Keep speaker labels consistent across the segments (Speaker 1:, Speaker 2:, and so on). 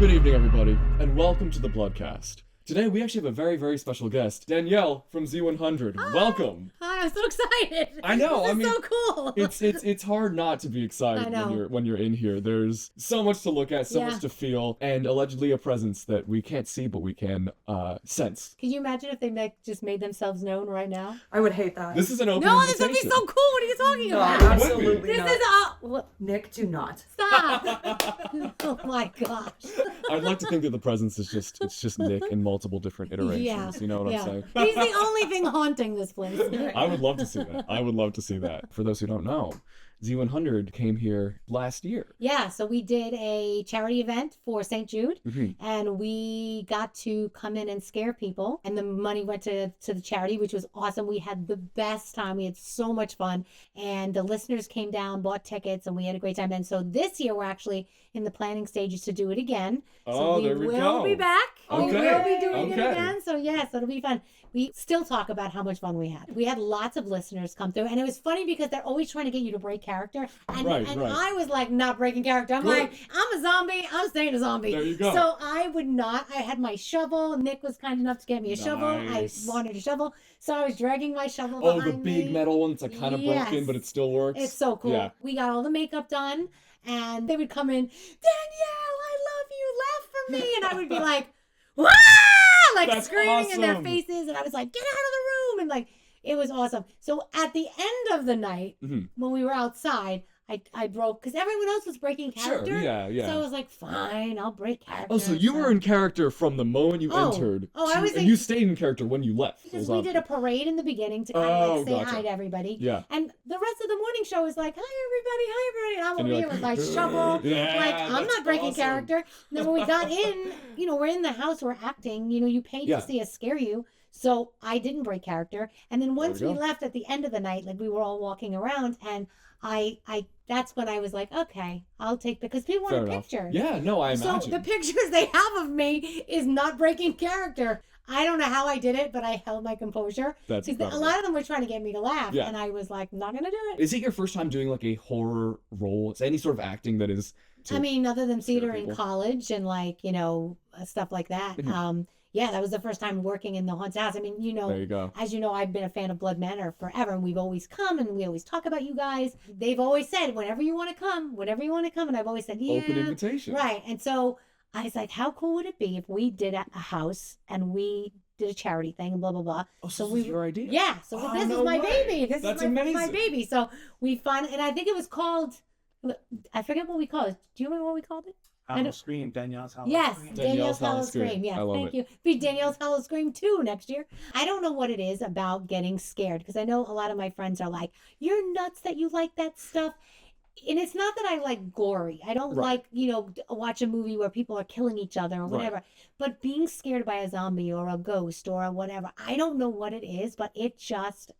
Speaker 1: Good evening, everybody, and welcome to the Bloodcast. Today, we actually have a very, very special guest, Danielle from Z100.
Speaker 2: Hi.
Speaker 1: Welcome.
Speaker 2: Hi, I'm so excited.
Speaker 1: I know.
Speaker 2: This is so cool.
Speaker 1: It's hard not to be excited when you're in here. There's so much to look at, so much to feel, and allegedly a presence that we can't see, but we can sense.
Speaker 2: Can you imagine if they just made themselves known right now?
Speaker 3: I would hate that.
Speaker 1: This is an open
Speaker 2: No,
Speaker 1: invitation.
Speaker 2: this would be so cool. What are you talking about?
Speaker 3: Absolutely
Speaker 2: This
Speaker 3: not.
Speaker 2: is
Speaker 3: Nick, do not.
Speaker 2: stop. Oh my gosh.
Speaker 1: I'd like to think that the presence is just Nick in multiple different iterations.
Speaker 2: Yeah.
Speaker 1: You know what I'm saying?
Speaker 2: He's the only thing haunting this place.
Speaker 1: I would love to see that. I would love to see that. For those who don't know, Z100 came here last year.
Speaker 2: Yeah, so we did a charity event for St. Jude, and we got to come in and scare people, and the money went to the charity, which was awesome. We had the best time. We had so much fun, and the listeners came down, bought tickets, and we had a great time. And so this year, we're actually in the planning stages to do it again. So
Speaker 1: there we
Speaker 2: will
Speaker 1: go.
Speaker 2: be back.
Speaker 1: Okay.
Speaker 2: We will be doing it
Speaker 1: Okay.
Speaker 2: again. So yes, it'll be fun. We still talk about how much fun we had. We had lots of listeners come through, and it was funny because they're always trying to get you to break character. And,
Speaker 1: Right.
Speaker 2: I was like, not breaking character. I'm
Speaker 1: Good.
Speaker 2: like, I'm a zombie. I'm staying a zombie.
Speaker 1: There you go.
Speaker 2: So I would not. I had my shovel. Nick was kind enough to get me a shovel. I
Speaker 1: Nice.
Speaker 2: wanted a shovel. So I was dragging my shovel
Speaker 1: Oh,
Speaker 2: behind
Speaker 1: the big
Speaker 2: me.
Speaker 1: metal one that's like kind of broken,
Speaker 2: Yes.
Speaker 1: but it still works.
Speaker 2: It's so cool.
Speaker 1: Yeah.
Speaker 2: We got all the makeup done, and they would come in, Danielle, I love you. Laugh for me. And I would be like, wah! Like
Speaker 1: That's
Speaker 2: screaming in their
Speaker 1: awesome.
Speaker 2: faces. And I was like, get out of the room. And like, it was awesome. So at the end of the night, when we were outside, I broke, because everyone else was breaking character.
Speaker 1: Sure, yeah.
Speaker 2: So I was like, fine, I'll break character.
Speaker 1: Oh, so you were in character from the moment you entered.
Speaker 2: I was
Speaker 1: and
Speaker 2: in-
Speaker 1: you stayed in character when you left.
Speaker 2: Because we did a parade in the beginning to kind of like say hi to everybody.
Speaker 1: Yeah.
Speaker 2: And the rest of the morning show was like, hi everybody. And I'm
Speaker 1: And
Speaker 2: over
Speaker 1: you're
Speaker 2: here with my
Speaker 1: like,
Speaker 2: shovel.
Speaker 1: yeah,
Speaker 2: Like, I'm
Speaker 1: that's
Speaker 2: not breaking
Speaker 1: awesome.
Speaker 2: character. And then when we got in, we're in the house, we're acting, you paid
Speaker 1: Yeah.
Speaker 2: to see us scare you. So I didn't break character. And then once
Speaker 1: we
Speaker 2: we
Speaker 1: go.
Speaker 2: left at the end of the night, like we were all walking around, and I that's when I was like, okay, I'll take, because people
Speaker 1: Fair
Speaker 2: want a
Speaker 1: enough.
Speaker 2: picture.
Speaker 1: Yeah, no, I imagine.
Speaker 2: So the pictures they have of me is not breaking character. I don't know how I did it, but I held my composure.
Speaker 1: That's
Speaker 2: Because a
Speaker 1: incredible.
Speaker 2: lot of them were trying to get me to laugh,
Speaker 1: Yeah.
Speaker 2: and I was like, I'm not going to do it.
Speaker 1: Is it your first time doing like a horror role? Is any sort of acting that is
Speaker 2: I mean, other than
Speaker 1: scare
Speaker 2: theater in
Speaker 1: people?
Speaker 2: college and like, stuff like that. Yeah, that was the first time working in the haunted house. I mean,
Speaker 1: there you go.
Speaker 2: as you know, I've been a fan of Blood Manor forever, and we've always come and we always talk about you guys. They've always said, whenever you want to come, and I've always said, yeah.
Speaker 1: Open invitation.
Speaker 2: Right. And so I was like, how cool would it be if we did a house and we did a charity thing and blah, blah, blah.
Speaker 1: Oh, so this is your idea?
Speaker 2: Yeah. So
Speaker 1: Oh,
Speaker 2: this
Speaker 1: no
Speaker 2: is my
Speaker 1: way.
Speaker 2: baby.
Speaker 1: That's
Speaker 2: my
Speaker 1: amazing.
Speaker 2: baby. So we and I think it was called, I forget what we called it. Do you remember what we called it?
Speaker 4: Hollow Scream, Danielle's Hollow
Speaker 2: Yes,
Speaker 4: Scream.
Speaker 2: Danielle's Hollow Scream. Yes,
Speaker 1: I love
Speaker 2: thank
Speaker 1: it.
Speaker 2: you. Be Danielle's Hollow Scream 2 next year. I don't know what it is about getting scared, because I know a lot of my friends are like, you're nuts that you like that stuff. And it's not that I like gory. I don't
Speaker 1: Right.
Speaker 2: like, watch a movie where people are killing each other or whatever. But being scared by a zombie or a ghost or whatever, I don't know what it is, but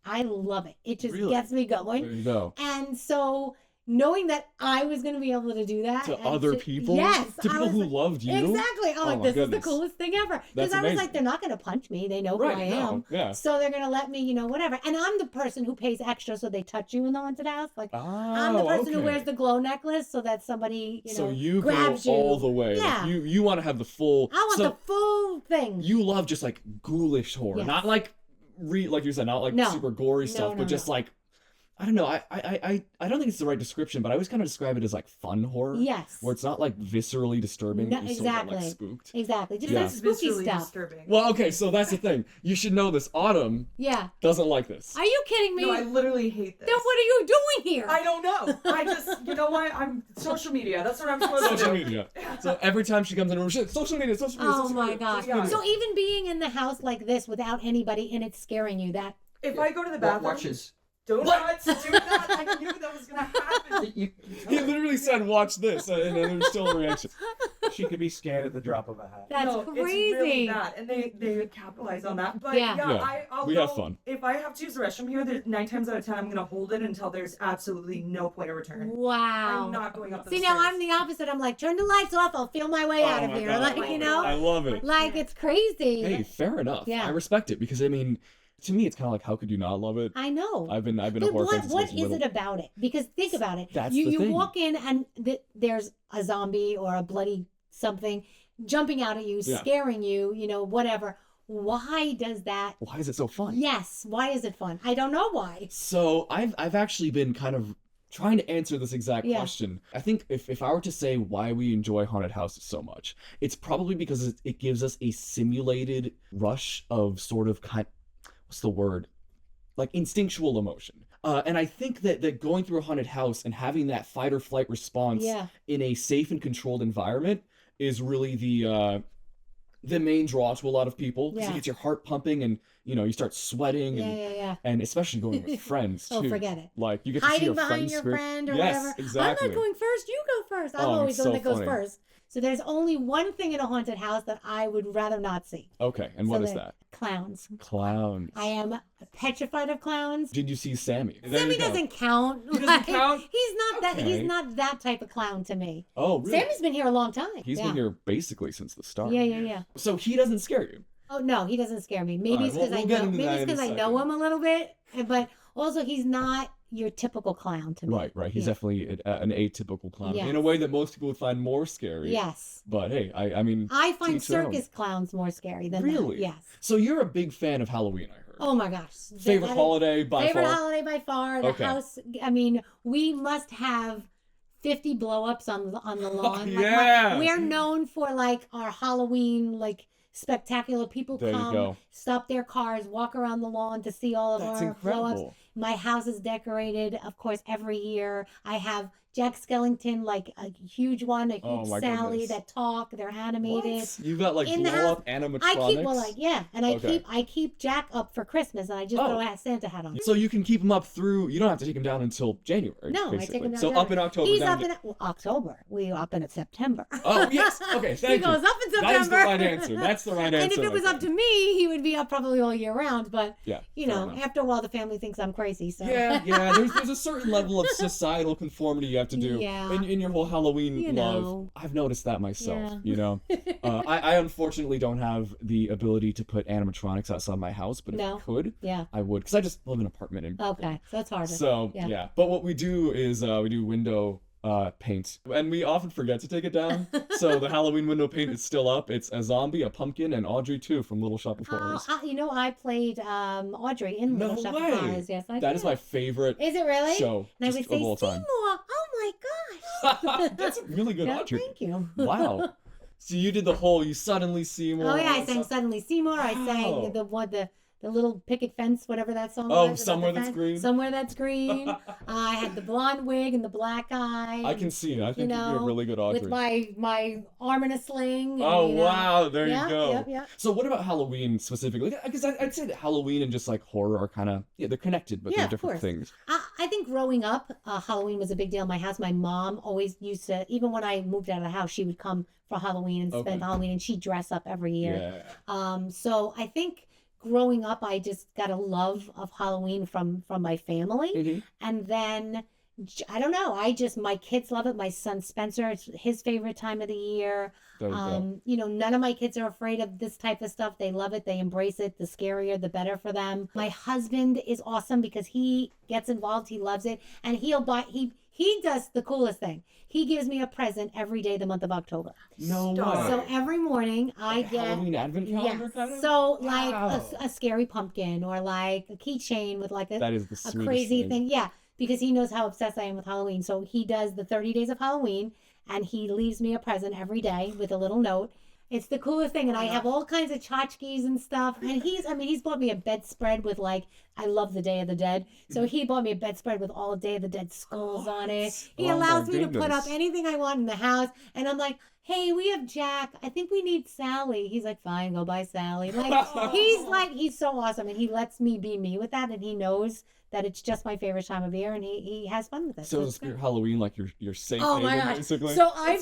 Speaker 2: I love it. It just
Speaker 1: Really?
Speaker 2: gets me
Speaker 1: There
Speaker 2: going.
Speaker 1: you go.
Speaker 2: And so knowing that I was going to be able to do that.
Speaker 1: To
Speaker 2: and
Speaker 1: other people?
Speaker 2: Yes.
Speaker 1: To
Speaker 2: I
Speaker 1: people
Speaker 2: was
Speaker 1: who
Speaker 2: like,
Speaker 1: loved you?
Speaker 2: Exactly. I'm
Speaker 1: Oh
Speaker 2: like,
Speaker 1: my
Speaker 2: this
Speaker 1: goodness.
Speaker 2: is the coolest thing ever.
Speaker 1: That's
Speaker 2: Because I was
Speaker 1: amazing.
Speaker 2: like, they're not going to punch me. They know who I am.
Speaker 1: No, yeah.
Speaker 2: So they're going to let me, whatever. And I'm the person who pays extra so they touch you in the haunted house. Like, I'm the person who
Speaker 1: okay.
Speaker 2: wears the glow necklace so that somebody,
Speaker 1: So you
Speaker 2: grabs
Speaker 1: go
Speaker 2: you.
Speaker 1: all the way.
Speaker 2: Yeah.
Speaker 1: Like you want to have the full.
Speaker 2: I want
Speaker 1: so
Speaker 2: the full thing.
Speaker 1: You love just like ghoulish horror,
Speaker 2: Yes.
Speaker 1: not like like you said, not like
Speaker 2: No.
Speaker 1: super gory
Speaker 2: No,
Speaker 1: stuff,
Speaker 2: no,
Speaker 1: but just
Speaker 2: no.
Speaker 1: like I don't know. I don't think it's the right description, but I always kind of describe it as like fun horror.
Speaker 2: Yes.
Speaker 1: Where it's not like viscerally disturbing.
Speaker 2: No,
Speaker 1: you still get,
Speaker 2: exactly.
Speaker 1: like spooked.
Speaker 2: Exactly. Just
Speaker 1: Yeah.
Speaker 2: like spooky
Speaker 3: Viscerally
Speaker 2: stuff.
Speaker 3: disturbing.
Speaker 1: Well, okay, so that's the thing. You should know this. Autumn
Speaker 2: Yeah.
Speaker 1: doesn't like this.
Speaker 2: Are you kidding me?
Speaker 3: No, I literally hate this.
Speaker 2: Then what are you doing here?
Speaker 3: I don't know. I just, you know what? I'm social media. That's what I'm supposed to do.
Speaker 1: Social media. So every time she comes in a room, she's like, social media, social media,
Speaker 2: Oh
Speaker 1: social
Speaker 2: my
Speaker 1: media,
Speaker 2: gosh.
Speaker 1: social media.
Speaker 2: So even being in the house like this without anybody and it's scaring you, that
Speaker 3: If I go to the bathroom,
Speaker 4: Watches.
Speaker 3: do not do that. I knew that was gonna happen.
Speaker 4: You
Speaker 1: He literally said, watch this, and then there's still a reaction.
Speaker 4: she could be scared at the drop of a hat.
Speaker 2: that's
Speaker 3: no,
Speaker 2: crazy.
Speaker 3: It's really bad, and they capitalize on that. But
Speaker 2: Yeah.
Speaker 1: Yeah,
Speaker 3: I'll
Speaker 1: we
Speaker 3: go,
Speaker 1: have fun.
Speaker 3: If I have to use the restroom here, 9 times out of 10, I'm gonna hold it until there's absolutely no point of return.
Speaker 2: Wow.
Speaker 3: I'm not going up those
Speaker 2: See, now
Speaker 3: stairs.
Speaker 2: I'm the opposite. I'm like, turn the lights off. I'll feel my way out
Speaker 1: Oh
Speaker 2: of
Speaker 1: my
Speaker 2: here.
Speaker 1: God.
Speaker 2: Like,
Speaker 1: I love it.
Speaker 2: like it's crazy.
Speaker 1: Hey, fair enough.
Speaker 2: Yeah.
Speaker 1: I respect it because I mean, to me, it's kind of like, how could you not love it?
Speaker 2: I know.
Speaker 1: I've been a
Speaker 2: But
Speaker 1: horror fan since I
Speaker 2: what
Speaker 1: was
Speaker 2: is
Speaker 1: little.
Speaker 2: it about it? Because think about it.
Speaker 1: That's
Speaker 2: you
Speaker 1: the thing.
Speaker 2: walk in and there's a zombie or a bloody something. jumping out at you, scaring you, you know, whatever. Why does that?
Speaker 1: Why is it so fun?
Speaker 2: Yes. Why is it fun? I don't know why.
Speaker 1: So I've actually been kind of trying to answer this exact question. I think if I were to say why we enjoy haunted houses so much, it's probably because it gives us a simulated rush of sort of what's the word? Like instinctual emotion. And I think that going through a haunted house and having that fight or flight response in a safe and controlled environment is really the main draw to a lot of people, because it gets your heart pumping and, you know, you start sweating and especially going with friends too.
Speaker 2: Oh, forget it.
Speaker 1: Like you get to see your
Speaker 2: behind
Speaker 1: friend's
Speaker 2: your friend or
Speaker 1: yes,
Speaker 2: whatever.
Speaker 1: Exactly.
Speaker 2: I'm not going first, you go first. I'm always the one that goes first. So there's only one thing in a haunted house that I would rather not see.
Speaker 1: Okay, and what is that?
Speaker 2: Clowns.
Speaker 1: Clowns.
Speaker 2: I am petrified of clowns.
Speaker 1: Did you see Sammy?
Speaker 2: Sammy doesn't count.
Speaker 1: He doesn't count?
Speaker 2: He's not that. He's not that type of clown to me.
Speaker 1: Oh, really?
Speaker 2: Sammy's been here a long time.
Speaker 1: He's been here basically since the start.
Speaker 2: Yeah.
Speaker 1: So he doesn't scare you?
Speaker 2: Oh no, he doesn't scare me. Maybe it's because I know. Maybe it's because I know him a little bit, but also he's not your typical clown to me.
Speaker 1: Right. He's definitely an atypical clown in a way that most people would find more scary.
Speaker 2: Yes.
Speaker 1: But hey, I mean,
Speaker 2: I find circus clowns more scary than
Speaker 1: really.
Speaker 2: That. Yes.
Speaker 1: So you're a big fan of Halloween, I heard.
Speaker 2: Oh my gosh.
Speaker 1: Favorite holiday by far?
Speaker 2: Favorite holiday by far. The house. I mean, we must have 50 blow-ups on the lawn. We're known for like our Halloween spectacular. People come, stop their cars, walk around the lawn to see all of our blow-ups. My house is decorated, of course, every year. I have Jack Skellington, like a huge one, a huge Sally that talk. They're animated.
Speaker 1: What? You got like blow-up animatronics?
Speaker 2: I keep Jack up for Christmas, and I just throw a Santa hat on.
Speaker 1: So you can keep him up through. You don't have to take him down until January.
Speaker 2: No,
Speaker 1: basically.
Speaker 2: I take him down.
Speaker 1: So up in October.
Speaker 2: He's up in October. We up in September.
Speaker 1: Oh yes. Okay. Thank you.
Speaker 2: He goes up in September.
Speaker 1: That's the right answer. That's the right answer.
Speaker 2: And if it was up to me, he would be up probably all year round. But you know,
Speaker 1: enough.
Speaker 2: after a while, the family thinks I'm crazy. So
Speaker 1: yeah. There's a certain level of societal conformity you have to do in your whole Halloween love. I've noticed that myself. You know, I unfortunately don't have the ability to put animatronics outside my house, but if I could, I would, because I just live in an apartment.
Speaker 2: Okay, so that's harder.
Speaker 1: So but what we do is we do window paint, and we often forget to take it down. So the Halloween window paint is still up. It's a zombie, a pumpkin, and Audrey too from Little Shop of Horrors.
Speaker 2: You know, I played Audrey in Little Shop of Horrors. Yes, I did.
Speaker 1: That is my favorite.
Speaker 2: Is it really?
Speaker 1: Show
Speaker 2: and I would say
Speaker 1: all time.
Speaker 2: Seymour. Oh my gosh.
Speaker 1: That's a really good Audrey.
Speaker 2: Thank you.
Speaker 1: Wow. So you did the whole You Suddenly Seymour.
Speaker 2: Oh yeah, I sang Suddenly Seymour. I sang the little picket fence, whatever that song
Speaker 1: was.
Speaker 2: Oh,
Speaker 1: Somewhere That's Green.
Speaker 2: Somewhere That's Green. I had the blonde wig and the black eye.
Speaker 1: I can see it. I think you're a really good Audrey.
Speaker 2: With my arm in a sling.
Speaker 1: And, wow, there you go.
Speaker 2: Yeah.
Speaker 1: So what about Halloween specifically? Because I'd say that Halloween and just like horror are kind of, they're connected, but they're different things.
Speaker 2: I think growing up, Halloween was a big deal in my house. My mom always used to, even when I moved out of the house, she would come for Halloween and spend Halloween, and she'd dress up every year. Yeah. So I think growing up, I just got a love of Halloween from my family. And then, I don't know, my kids love it. My son Spencer, it's his favorite time of the year. You know, none of my kids are afraid of this type of stuff. They love it. They embrace it. The scarier, the better for them. My husband is awesome because he gets involved. He loves it. And he does the coolest thing. He gives me a present every day the month of October.
Speaker 1: No way.
Speaker 2: So every morning I get
Speaker 1: Halloween advent calendar kind of?
Speaker 2: So like a scary pumpkin or like a keychain with like
Speaker 1: that is the
Speaker 2: a crazy thing. Yeah, because he knows how obsessed I am with Halloween. So he does the 30 days of Halloween, and he leaves me a present every day with a little note. It's the coolest thing, and I have all kinds of tchotchkes and stuff. And he's bought me a bedspread with I love the Day of the Dead. So he bought me a bedspread with all Day of the Dead skulls on it. He allows me to put up anything I want in the house. And I'm like, hey, we have Jack. I think we need Sally. He's like, fine, go buy Sally. He's so awesome. And he lets me be me with that. And he knows that it's just my favorite time of year, and he has fun with it.
Speaker 1: So is Spirit Halloween like your safe
Speaker 2: haven,
Speaker 1: basically?
Speaker 2: So I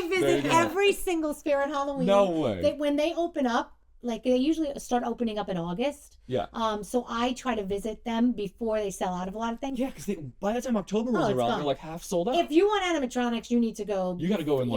Speaker 2: visit every single Spirit Halloween.
Speaker 1: No way.
Speaker 2: When they open up, they usually start opening up in August.
Speaker 1: Yeah.
Speaker 2: So I try to visit them before they sell out of a lot of things.
Speaker 1: Yeah, because by the time October rolls around, they're like half sold out.
Speaker 2: If you want animatronics, you need to go.
Speaker 1: You got to go in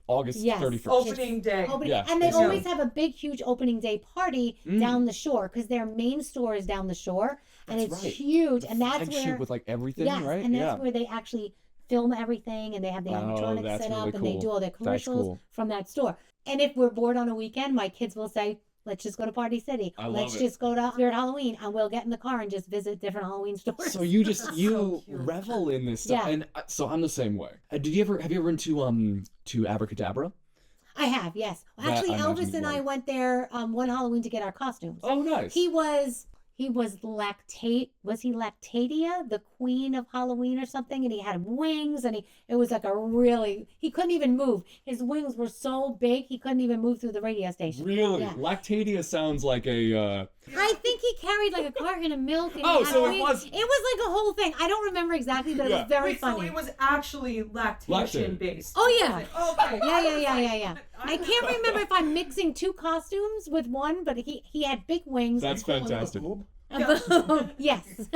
Speaker 1: August 31st.
Speaker 3: Opening day.
Speaker 2: And they always have a big, huge opening day party down the shore, because their main store is down the shore, and it's huge. And that's where
Speaker 1: with everything, right?
Speaker 2: And that's where they actually film everything, and they have the animatronics
Speaker 1: that's
Speaker 2: set up,
Speaker 1: really
Speaker 2: and they
Speaker 1: cool.
Speaker 2: do all their
Speaker 1: That's
Speaker 2: commercials
Speaker 1: cool.
Speaker 2: from that store. And if we're bored on a weekend, my kids will say, let's just go to Party City.
Speaker 1: I love
Speaker 2: Let's
Speaker 1: it.
Speaker 2: just go to Spirit Halloween, and we'll get in the car and just visit different Halloween stores.
Speaker 1: So you just
Speaker 3: So
Speaker 1: you
Speaker 3: cute.
Speaker 1: revel in this stuff,
Speaker 2: Yeah.
Speaker 1: and so I'm the same way. Have you ever been to Abracadabra?
Speaker 2: I have, yes.
Speaker 1: That
Speaker 2: Actually,
Speaker 1: I imagine
Speaker 2: Elvis
Speaker 1: you
Speaker 2: and I
Speaker 1: love.
Speaker 2: went there one Halloween to get our costumes.
Speaker 1: Oh, nice.
Speaker 2: He was Lactadia, the queen of Halloween or something, and he had wings, and it was like he couldn't even move. His wings were so big he couldn't even move through the radio station.
Speaker 1: Really?
Speaker 2: Yeah.
Speaker 1: Lactadia sounds like a
Speaker 2: I think he carried like a carton of milk. And he
Speaker 1: Oh,
Speaker 2: had
Speaker 1: so it
Speaker 2: wings.
Speaker 1: was-
Speaker 2: It was like a whole thing. I don't remember exactly, but it
Speaker 1: Yeah.
Speaker 2: was very
Speaker 3: Wait,
Speaker 2: funny.
Speaker 3: so it was actually lactation based.
Speaker 2: Oh, yeah.
Speaker 3: Okay.
Speaker 2: Yeah. I can't remember if I'm mixing two costumes with one, but he had big wings.
Speaker 1: That's fantastic.
Speaker 2: Yes.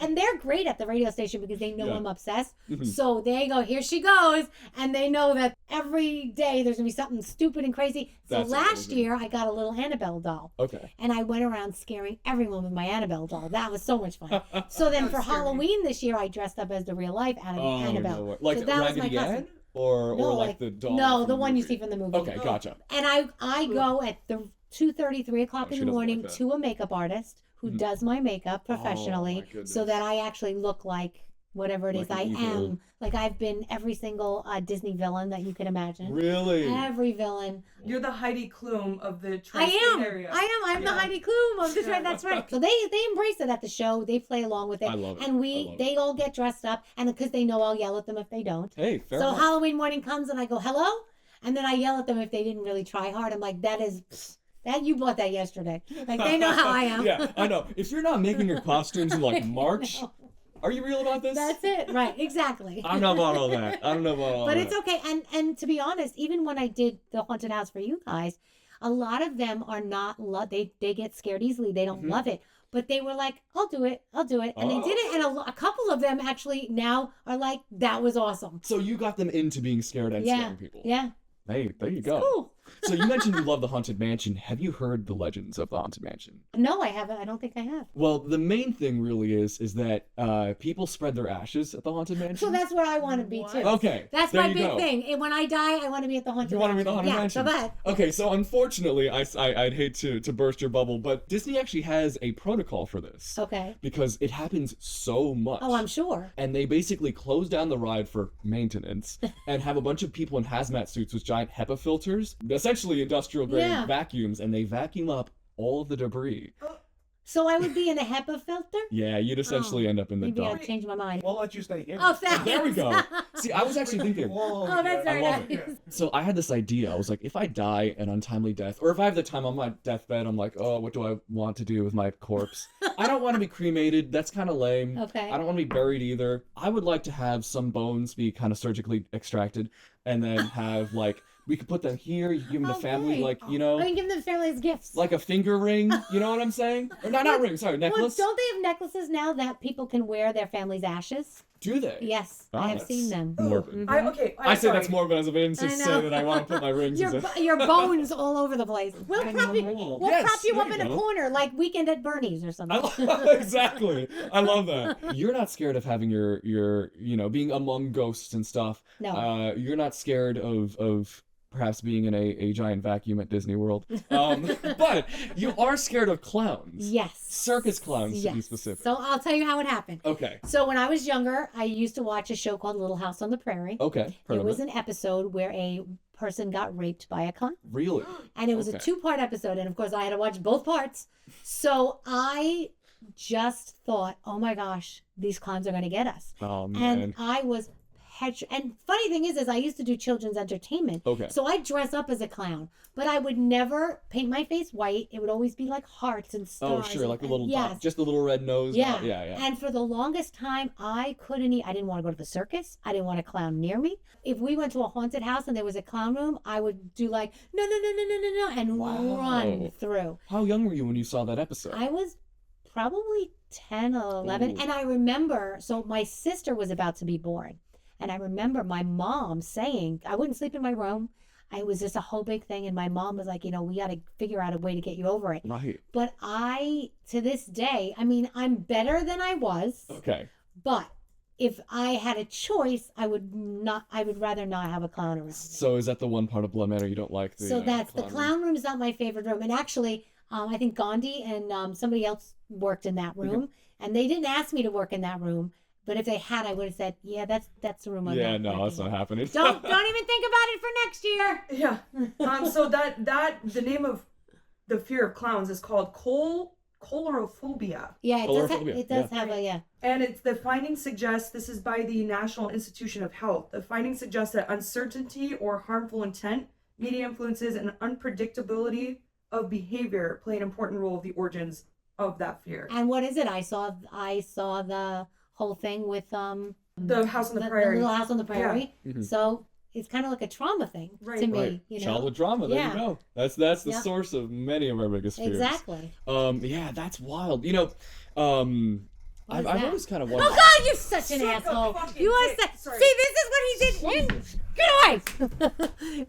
Speaker 2: And they're great at the radio station because they know
Speaker 1: Yeah.
Speaker 2: I'm obsessed.
Speaker 1: Mhm.
Speaker 2: So they go, here she goes. And they know that every day there's going to be something stupid and crazy. So
Speaker 1: That's
Speaker 2: last
Speaker 1: amazing.
Speaker 2: year I got a little Annabelle doll.
Speaker 1: Okay.
Speaker 2: And I went around scaring everyone with my Annabelle doll. That was so much fun. So then for
Speaker 3: That's scary.
Speaker 2: Halloween this year, I dressed up as the real life Annabelle.
Speaker 1: no way. Like
Speaker 2: So that was my
Speaker 1: Raggedy
Speaker 2: costume.
Speaker 1: Ann? Or like the doll?
Speaker 2: No,
Speaker 1: from
Speaker 2: the one you
Speaker 1: movie?
Speaker 2: see from the movie.
Speaker 1: Okay, gotcha.
Speaker 2: And I go at the 2:30, 3 o'clock
Speaker 1: Oh,
Speaker 2: in
Speaker 1: she
Speaker 2: the
Speaker 1: doesn't
Speaker 2: morning
Speaker 1: like that.
Speaker 2: to a makeup artist who
Speaker 1: Mhm.
Speaker 2: does my makeup
Speaker 1: Oh,
Speaker 2: professionally,
Speaker 1: my goodness.
Speaker 2: so that I actually look like whatever it is
Speaker 1: Like
Speaker 2: I
Speaker 1: an evil-
Speaker 2: am. Like I've been every single Disney villain that you can imagine.
Speaker 1: Really?
Speaker 2: Every villain.
Speaker 3: You're the Heidi Klum of the
Speaker 2: I
Speaker 3: tri-state
Speaker 2: am.
Speaker 3: area.
Speaker 2: I'm the
Speaker 3: Yeah.
Speaker 2: Heidi Klum of this
Speaker 3: Yeah.
Speaker 2: right. That's right. So they embrace it at the show. They play along with it.
Speaker 1: I love it.
Speaker 2: And
Speaker 1: I love
Speaker 2: they all get dressed up, and because they know I'll yell at them if they don't.
Speaker 1: Hey, fair
Speaker 2: So
Speaker 1: enough.
Speaker 2: Halloween morning comes and I go, hello? And then I yell at them if they didn't really try hard. I'm like, that you bought that yesterday. Like they know how I am.
Speaker 1: Yeah, I know. If you're not making your costumes in like March,
Speaker 2: No.
Speaker 1: are you real about this?
Speaker 2: That's it. Right, exactly.
Speaker 1: I'm not about all that. I don't know about all
Speaker 2: But
Speaker 1: that.
Speaker 2: it's okay. And to be honest, even when I did the haunted house for you guys, a lot of them are not they get scared easily. They don't
Speaker 1: Mhm.
Speaker 2: love it. But they were like, I'll do it. And they did it. And a couple of them actually now are like, that was awesome.
Speaker 1: So you got them into being scared and
Speaker 2: Yeah.
Speaker 1: scaring people.
Speaker 2: Yeah.
Speaker 1: Hey, there you
Speaker 2: It's
Speaker 1: go.
Speaker 2: cool.
Speaker 1: So you mentioned you love the Haunted Mansion. Have you heard the legends of the Haunted Mansion?
Speaker 2: No, I haven't. I don't think I have.
Speaker 1: Well, the main thing really is that people spread their ashes at the Haunted Mansion.
Speaker 2: So that's where I want to be
Speaker 3: What?
Speaker 2: too.
Speaker 1: Okay.
Speaker 2: That's
Speaker 1: there
Speaker 2: my
Speaker 1: you
Speaker 2: big
Speaker 1: go.
Speaker 2: thing. And when I die, I want to be at the haunted
Speaker 1: You want to be at the Haunted
Speaker 2: yeah,
Speaker 1: Mansion?
Speaker 2: So go ahead.
Speaker 1: Okay, so unfortunately, I'd hate to burst your bubble, but Disney actually has a protocol for this
Speaker 2: Okay.
Speaker 1: because it happens so much.
Speaker 2: Oh, I'm sure.
Speaker 1: And they basically close down the ride for maintenance and have a bunch of people in hazmat suits with giant HEPA filters, essentially industrial grade
Speaker 2: Yeah.
Speaker 1: vacuums, and they vacuum up all of the debris.
Speaker 2: So I would be in a HEPA filter?
Speaker 1: Yeah, you'd essentially end up in the
Speaker 2: Maybe I'll
Speaker 1: dump.
Speaker 2: change my mind.
Speaker 4: We'll let you stay here.
Speaker 2: Oh, thanks.
Speaker 1: There we go. See, I was actually thinking.
Speaker 2: Oh, that's
Speaker 1: I
Speaker 2: very
Speaker 1: love
Speaker 2: nice.
Speaker 1: So I had this idea. I was like, if I die an untimely death, or if I have the time on my deathbed, I'm like, oh, what do I want to do with my corpse? I don't want to be cremated. That's kind of lame.
Speaker 2: Okay.
Speaker 1: I don't want to be buried either. I would like to have some bones be kind of surgically extracted, and then have like we could put them here. You give them the family,
Speaker 2: Okay.
Speaker 1: like you know,
Speaker 2: I can give them the family as gifts.
Speaker 1: like a finger ring. You know what I'm saying? Or not ring. Sorry,
Speaker 2: Well,
Speaker 1: necklace.
Speaker 2: don't they have necklaces now that people can wear their family's ashes?
Speaker 1: Do they?
Speaker 2: Yes,
Speaker 1: Ah,
Speaker 2: I have
Speaker 1: that's
Speaker 2: seen them.
Speaker 1: morbid.
Speaker 2: Mhm.
Speaker 1: I say that's morbid as a means to
Speaker 2: I
Speaker 1: say
Speaker 2: know.
Speaker 1: that I want to put my rings.
Speaker 2: Your bones all over the place. We'll prop you,
Speaker 1: Yes,
Speaker 2: prop you
Speaker 1: there
Speaker 2: up
Speaker 1: you
Speaker 2: in a
Speaker 1: go.
Speaker 2: corner like Weekend at Bernie's or something.
Speaker 1: Exactly. I love that. You're not scared of having your being among ghosts and stuff.
Speaker 2: No.
Speaker 1: You're not scared of perhaps being in a giant vacuum at Disney World. But you are scared of clowns.
Speaker 2: Yes.
Speaker 1: Circus clowns, to be
Speaker 2: Yes.
Speaker 1: specific.
Speaker 2: So I'll tell you how it happened.
Speaker 1: Okay.
Speaker 2: So when I was younger, I used to watch a show called Little House on the Prairie.
Speaker 1: Okay. Heard
Speaker 2: There
Speaker 1: of
Speaker 2: was
Speaker 1: it.
Speaker 2: an episode where a person got raped by a clown.
Speaker 1: Really?
Speaker 2: And it was
Speaker 1: Okay.
Speaker 2: a 2-part episode. And of course, I had to watch both parts. So I just thought, oh my gosh, these clowns are going to get us.
Speaker 1: Oh man.
Speaker 2: And I was and funny thing is I used to do children's entertainment.
Speaker 1: Okay.
Speaker 2: So I'd dress up as a clown, but I would never paint my face white. It would always be like hearts and
Speaker 1: Oh
Speaker 2: stars.
Speaker 1: sure, like a little
Speaker 2: yes.
Speaker 1: dot, just a little red nose.
Speaker 2: Yeah.
Speaker 1: Yeah.
Speaker 2: And for the longest time, I didn't want to go to the circus. I didn't want a clown near me. If we went to a haunted house and there was a clown room, I would do like, no, and
Speaker 1: Wow.
Speaker 2: run through.
Speaker 1: How young were you when you saw that episode?
Speaker 2: I was probably 10 or 11.
Speaker 1: Ooh.
Speaker 2: And I remember, so my sister was about to be born. And I remember my mom saying, I wouldn't sleep in my room. It was just a whole big thing. And my mom was like, we got to figure out a way to get you over it.
Speaker 1: Right.
Speaker 2: But to this day, I'm better than I was.
Speaker 1: Okay.
Speaker 2: But if I had a choice, I would rather not have a clown around me.
Speaker 1: So is that the one part of Blood Manor you don't like?
Speaker 2: So that's the clown room is not my favorite room. And actually, I think Gandhi and somebody else worked in that room, and they didn't ask me to work in that room. But if they had, I would have said, "Yeah, that's the room."
Speaker 1: Yeah, no, that's not happening.
Speaker 2: Don't even think about it for next year.
Speaker 3: Yeah. So that the name of the fear of clowns is called chlorophobia.
Speaker 2: Yeah, it does
Speaker 1: yeah.
Speaker 2: have a
Speaker 3: And it's the findings suggest, this is by the National Institution of Health. The findings suggest that uncertainty or harmful intent, media influences, and unpredictability of behavior play an important role of the origins of that fear.
Speaker 2: And what is it? I saw the whole thing with
Speaker 3: The house on the prairie.
Speaker 2: the little house on the prairie.
Speaker 1: Yeah. Mhm.
Speaker 2: So it's kind of like a trauma thing to me.
Speaker 1: Right.
Speaker 2: You know,
Speaker 1: Childhood drama. There you go. That's the
Speaker 2: Yep.
Speaker 1: source of many of our biggest fears.
Speaker 2: exactly.
Speaker 1: Yeah, that's wild. You know, I've
Speaker 2: that?
Speaker 1: always kind of
Speaker 2: Oh
Speaker 1: wondered.
Speaker 2: God, you're such an
Speaker 3: Suck a
Speaker 2: asshole!
Speaker 3: fucking
Speaker 2: You are
Speaker 3: dick.
Speaker 2: such.
Speaker 3: Sorry.
Speaker 2: See, this is what he did. Get away!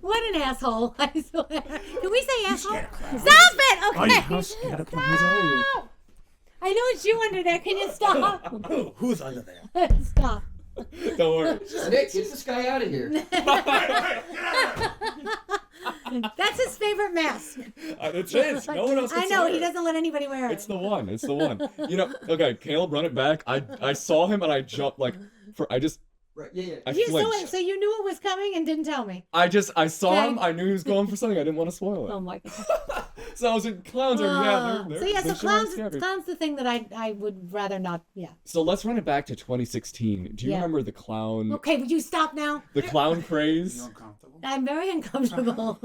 Speaker 2: What an asshole! I swear. Can we say asshole? Stop it! Okay.
Speaker 4: How scared of clowns are you?
Speaker 2: Stop. I know it's you under there. Can you stop?
Speaker 4: Who's under there?
Speaker 2: Stop.
Speaker 1: Don't worry.
Speaker 5: Nick, get this guy out of here.
Speaker 2: That's his favorite mask.
Speaker 1: It's his. No one else
Speaker 2: I
Speaker 1: gets
Speaker 2: know
Speaker 1: to wear
Speaker 2: he
Speaker 1: it.
Speaker 2: doesn't let anybody wear it.
Speaker 1: It's the one. It's the one. You know. Okay, Caleb, run it back. I saw him and I jumped like
Speaker 5: Right, yeah.
Speaker 1: I
Speaker 2: You
Speaker 1: flinched.
Speaker 2: so you knew it was coming and didn't tell me.
Speaker 1: I saw
Speaker 2: Okay.
Speaker 1: him. I knew he was going for something. I didn't want to spoil it.
Speaker 2: Oh my God.
Speaker 1: So I was like, clowns are they're
Speaker 2: So yeah,
Speaker 1: they
Speaker 2: so
Speaker 1: sure are scary.
Speaker 2: clown's the thing that I would rather not. Yeah.
Speaker 1: So let's run it back to 2016. Do you
Speaker 2: Yeah.
Speaker 1: remember the clown?
Speaker 2: Okay, would you stop now?
Speaker 1: The clown
Speaker 4: You
Speaker 1: craze.
Speaker 4: uncomfortable?
Speaker 2: I'm very uncomfortable.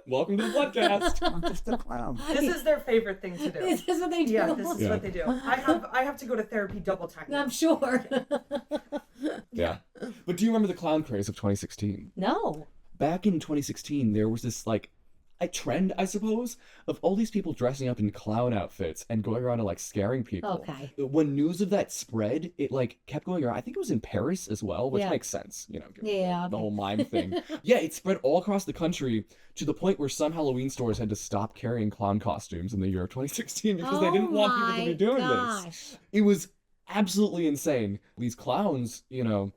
Speaker 1: Welcome to the Bloodcast.
Speaker 4: I'm just a clown.
Speaker 3: This is their favorite thing to do.
Speaker 2: This is what they do.
Speaker 3: Yeah, this is
Speaker 1: Yeah.
Speaker 3: what they do. I have to go to therapy double time.
Speaker 2: I'm sure.
Speaker 1: Yeah. But do you remember the clown craze of 2016?
Speaker 2: No.
Speaker 1: Back in 2016, there was this like a trend, I suppose, of all these people dressing up in clown outfits and going around and like scaring people.
Speaker 2: Okay.
Speaker 1: When news of that spread, it like kept going around. I think it was in Paris as well, which
Speaker 2: Yeah.
Speaker 1: makes sense, you know, given
Speaker 2: Yeah.
Speaker 1: the whole mime thing. Yeah, it spread all across the country to the point where some Halloween stores had to stop carrying clown costumes in the year of 2016 because they didn't want people to be doing this. It was absolutely insane. These clowns, you know,